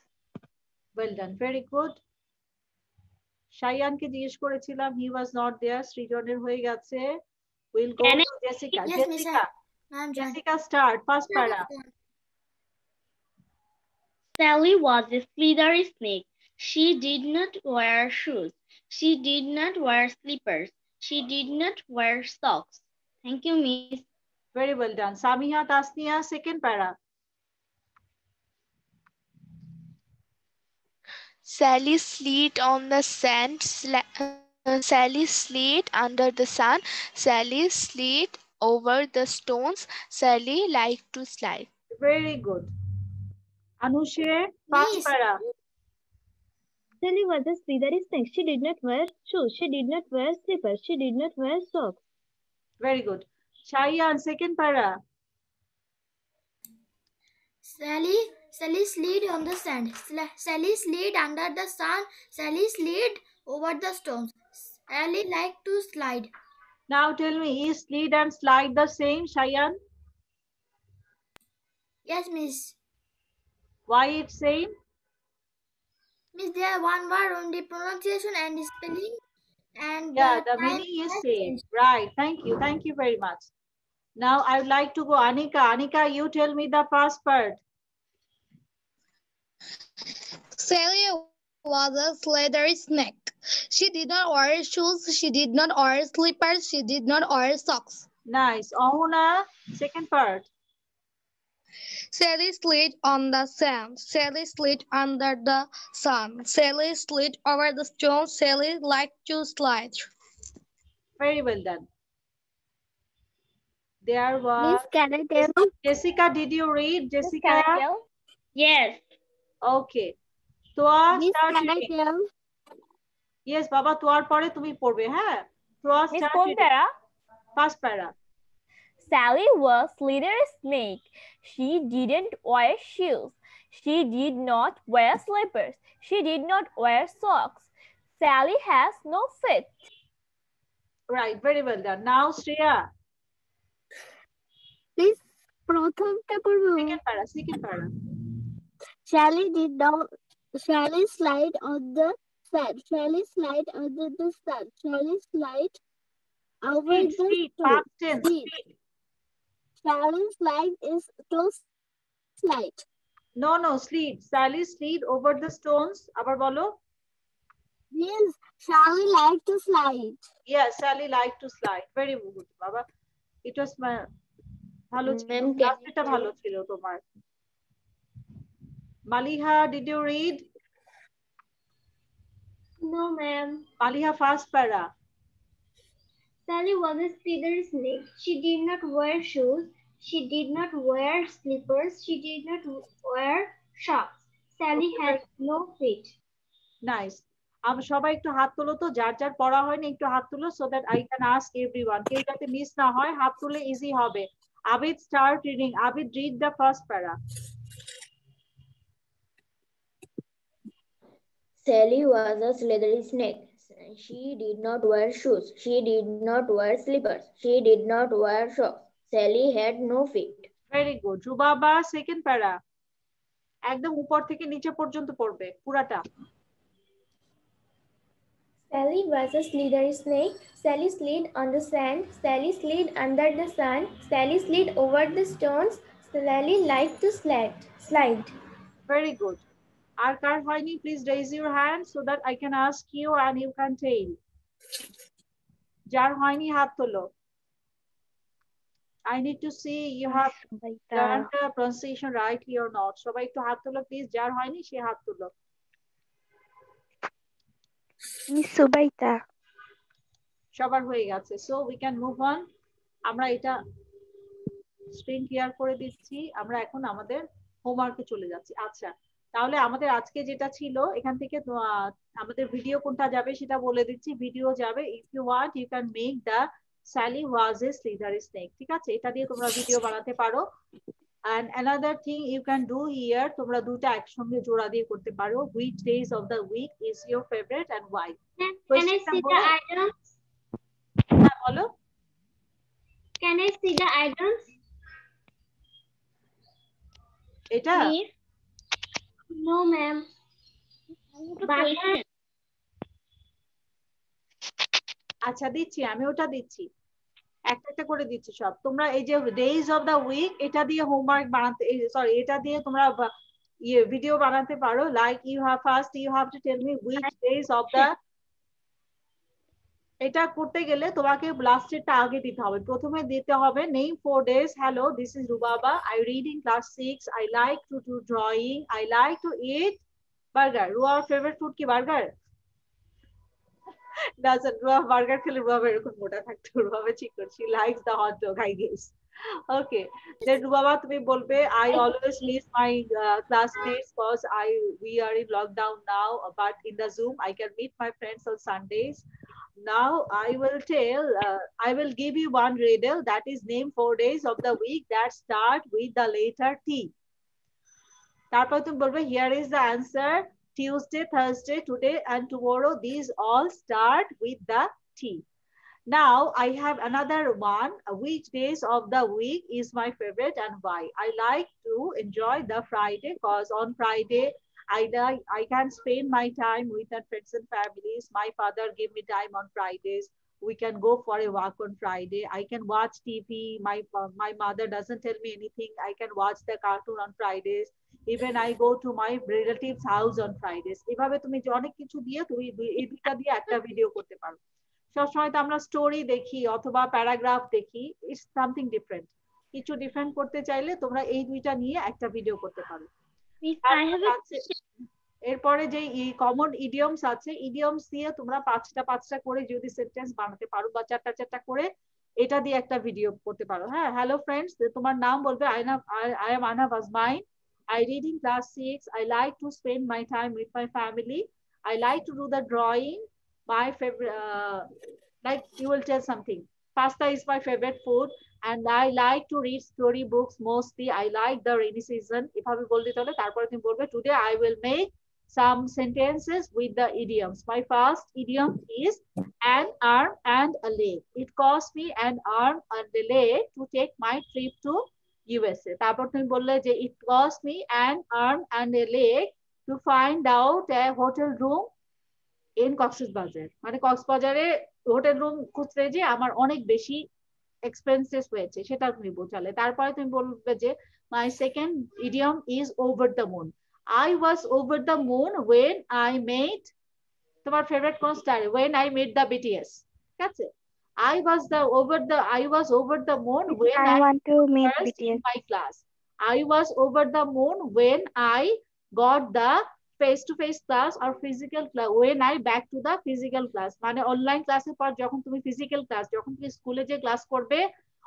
Well done. Very good. শায়ানকে জিজ্ঞেস করেছিলাম, he was not there. সৃজনের হয়ে গেছে. We'll go to Jessica. Yes, Jessica. Miss, Jessica, start. First para. Sally was a slippery snake. She did not wear shoes. She did not wear slippers. She did not wear socks. Thank you, Miss. Very well done. Samiha Tasnia, second para. Sally slid on the sand. Sally slid under the sun. Sally slid over the stones. Sally liked to slide. Very good. Anushe, first para. Sally was a slippery snake. She did not wear shoes. She did not wear slippers. She did not wear socks. Very good. Shayan, second para. Sally slid on the sand. Sally slid under the sun. Sally slid over the stones. Sally liked to slide. Now tell me, is slid and slide the same, Shayan? Yes, Miss. Why it's same? Miss, they are one word, only pronunciation and spelling. And yeah, the meaning is same. Right. Thank you. Thank you very much. Now I would like to go Anika. Anika, you tell me the first part. Sally was a slippery snake. She did not wear shoes. She did not wear slippers. She did not wear socks. Nice. Ahuna, second part. Sally slid on the sand. Sally slid under the sun. Sally slid over the stone. Sally liked to slide. Very well done. There was... Miss, can I tell? Jessica, did you read? Jessica? Yes. Okay. Toa, Miss, start can I reading. tell? Yes, Baba, তোয়ার পরে তুমি পড়বে, হ্যাঁ? Toa, Miss, start কোন reading. para? First para. Sally was slippery snake. She didn't wear shoes. She did not wear slippers. She did not wear socks. Sally has no feet. Right, very well done. Now, Shreya. Please, প্রথমটা পড়বো। Second para. Sally slide on the sand. Sally slide under the sun. Sally slide over the stone. Sally slide is to slide. No, slid. Sally slid over the stones. আবার বলো. Yes, Sally liked to slide. Yeah, Sally liked to slide. Very good, Baba. It was my ভালো ছিল। ক্লাসটা ভালো ছিল তোমার। Maliha, did you read? No, ma'am. Maliha, first para. Sally was a slippery snake. She did not wear shoes. She did not wear slippers. She did not wear socks. Sally had no feet. Nice. সবাই একটু হাত তোলো তো, যার যার পড়া হয়নি একটু হাত তুলো, so that I can ask everyone. কেউ যাতে মিস না হয়, হাত তুলে ইজি হবে। Abid, start reading. Abid, read the first para. Sally was a slithery snake. She did not wear shoes. She did not wear slippers. She did not wear socks. Sally had no feet. Very good. Rubaba, second para. একদম উপর থেকে নিচে পর্যন্ত পড়বে পুরাটা। Sally was a slithery snake. Sally slid on the sand. Sally slid under the sun. Sally slid over the stones. Sally liked to slide. Very good. আর কার হয়নি, please raise your hand so that I can ask you and you can tell. যার হয়নি হাত তোলো। I need to see you have learned the pronunciation rightly or not. সবাই একটু হাত তোলো please, যার হয়নি সে হাত তোলো। মিস সুবাইতা। সবার হয়ে গেছে, so we can move on. আমরা এটা স্ক্রিন ক্লিয়ার করে দিচ্ছি, আমরা এখন আমাদের হোমওয়ার্কে চলে যাচ্ছি। আচ্ছা, তাহলে আমাদের আজকে যেটা ছিল, এখান থেকে আমাদের ভিডিও কোনটা যাবে সেটা বলে দিচ্ছি। ভিডিও যাবে, if you want you can make the Sally was a slithery snake, ঠিক আছে? এটা দিয়ে তোমরা ভিডিও বানাতে পারো। And another thing you can do here, তোমরা দুটো একসঙ্গে জোড়া দিয়ে করতে পারো। Which days of the week is your favorite and why? Can I see the items? হ্যাঁ বলো। Can I see the items? এটা No ma'am. আচ্ছা দিচ্ছি, আমি ওটা দিচ্ছি, একটা একটা করে দিচ্ছি সব। তোমরা এই যে ডেজ অফ দা উইক, এটা দিয়ে হোমওয়ার্ক বানাতে, সরি এটা দিয়ে তোমরা ভিডিও বানাতে পারো। Like you have first you have to tell me which days of the, এটা করতে গেলে তোমাকে লাস্টেরটা আগে দিতে হবে। প্রথমে দিতে হবে name 4 days. Hello, this is Rubaba, I read in class 6, I like to do drawing, I like to eat burger. রুবাবার ফেভারিট ফুড কি বার্গার? doesn't রুবাবা বার্গার খেলে রুবাবা এরকম মোটা থাকতো, রুবাবা চিকন, she likes the hot dog I guess. Okay, then Rubaba তুমি বলবে I always miss my classmates because we are in lockdown now, but in the Zoom I can meet my friends on Sundays. Now I will give you one riddle that is name 4 days of the week that start with the letter T. তারপর তুমি বলবে here is the answer, Tuesday, Thursday, today and tomorrow, these all start with the T. Now I have another one, which days of the week is my favorite and why? I like to enjoy the Friday because on Friday I can spend my time with my friends and families. My father give me time on Fridays. We can go for a walk on Friday. I can watch TV. My mother doesn't tell me anything. I can watch the cartoon on Fridays. Even I go to my relatives house on Fridays. এভাবে তুমি অনেক কিছু দিয়ে তুমি এই দুটো দিয়ে একটা ভিডিও করতে পারো। সবসময় তো আমরা স্টোরি দেখি অথবা প্যারাগ্রাফ দেখি, ইটস সামথিং ডিফারেন্ট। কিছু ডিফারেন্ট করতে চাইলে তোমরা এই দুইটা নিয়ে একটা ভিডিও করতে পারো। এরপরে যে কমন ইডিয়মস আছে, ইডিয়মস দিয়ে তোমরা পাঁচটা করে যদি সেন্টেন্স বানাতে পারো বা চারটা করে, এটা দিয়ে একটা ভিডিও করতে পারো। হ্যাঁ, হ্যালো ফ্রেন্ডস, তোমার নাম বলবে আই এম আনাফ আজমাইন, I read in class 6, I like to spend my time with my family, I like to do the drawing, my favorite like you will tell something, pasta is my favorite food and I like to read story books mostly, I like the rainy season. এভাবে বলতে তাহলে তারপরে তুমি বলবে today I will make some sentences with the idioms. My first idiom is an arm and a leg. It cost me an arm and a leg to take my trip to USA. তারপর তুমি বললে যে it cost me an arm and a leg to find out a hotel room in Cox's Bazar. মানে কক্সবাজারে hotel room খুঁজতে যে আমার অনেক বেশি এক্সপেন্সেস হয়েছে, সেটা তুমি বোঝালে। তারপরে তুমি বলবে যে my second idiom is over the moon. I was over the moon when I met, তোমার ফেভারিট কোন star, when I met the BTS, ঠিক আছে? I was over the moon when I want to meet BTS in my class. I was over the moon when I got the face-to-face class or physical class, when I back to the physical class. মানে online ক্লাসের পর যখন তুমি physical class, যখন তুমি স্কুলে যে class করবে,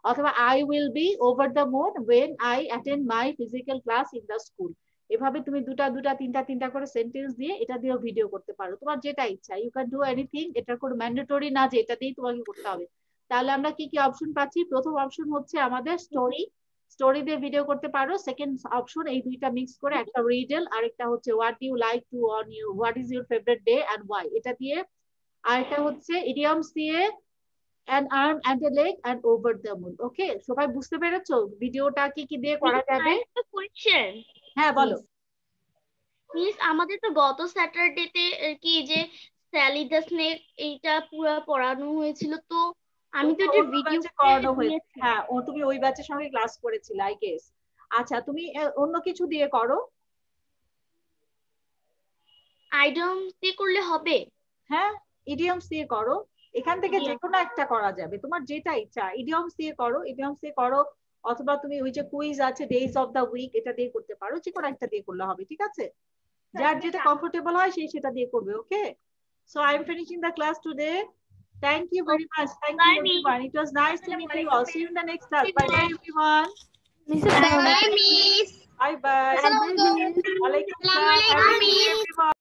অথবা I will be over the moon when I attend my physical class in the school. এভাবে তুমি দুটা তিনটা করে সেন্টেন্স দিয়ে এটা দিয়েও ভিডিও করতে পারো, তোমার যেটা ইচ্ছা। ইউ ক্যান ডু এনিথিং, এটার কোনো ম্যান্ডেটরি না যে এটা দিয়েই তোমাকে করতে হবে। তাহলে আমরা কি কি অপশন পাচ্ছি? প্রথম অপশন হচ্ছে আমাদের স্টোরি দিয়ে ভিডিও করতে পারো। সেকেন্ড অপশন এই দুইটা মিক্স করে একটা রিডল, আরেকটা হচ্ছে what you like to on you, what is your favourite day and why, এটা দিয়ে। আরেকটা হচ্ছে ইডিয়মস দিয়ে an arm and a leg and over the moon. ওকে, সবাই বুঝতে পেরেছো ভিডিওটা কি কি দিয়ে করা যাবে? কোয়েশ্চেন, হ্যাঁ বলো। মিস আমাদের তো গত স্যাটারডেতে কি যে স্যালি দ্য স্নেক এইটা পুরো পড়ানো হয়েছিল, তো আমি তো এটা ভিডিও করানো হয়েছে। হ্যাঁ, ও তুমি ওই ব্যাচের সঙ্গে ক্লাস করেছিলে আই গেস। আচ্ছা, তুমি অন্য কিছু দিয়ে করো। আইডিয়মস দিয়ে করলে হবে? হ্যাঁ, ইডিয়মস দিয়ে করো। এখান থেকে যে কোনো একটা করা যাবে, তোমার যেটা ইচ্ছা। ইডিয়মস দিয়ে করো, অথবা তুমি ওই যে কুইজ আছে ডেজ অফ দা উইক, এটা দিয়ে করতে পারো। যে কোনো একটা দিয়ে করলে হবে, ঠিক আছে? যার যেটা কমফোর্টেবল হয় সেই সেটা দিয়ে করবে। Okay, so I am finishing the class today. Thank you very much. Thank you everyone. It was nice to meet you all. See you in the next class. Bye bye everyone. Bye miss. Bye bye. Bye miss. Walaikum salam. Everyone.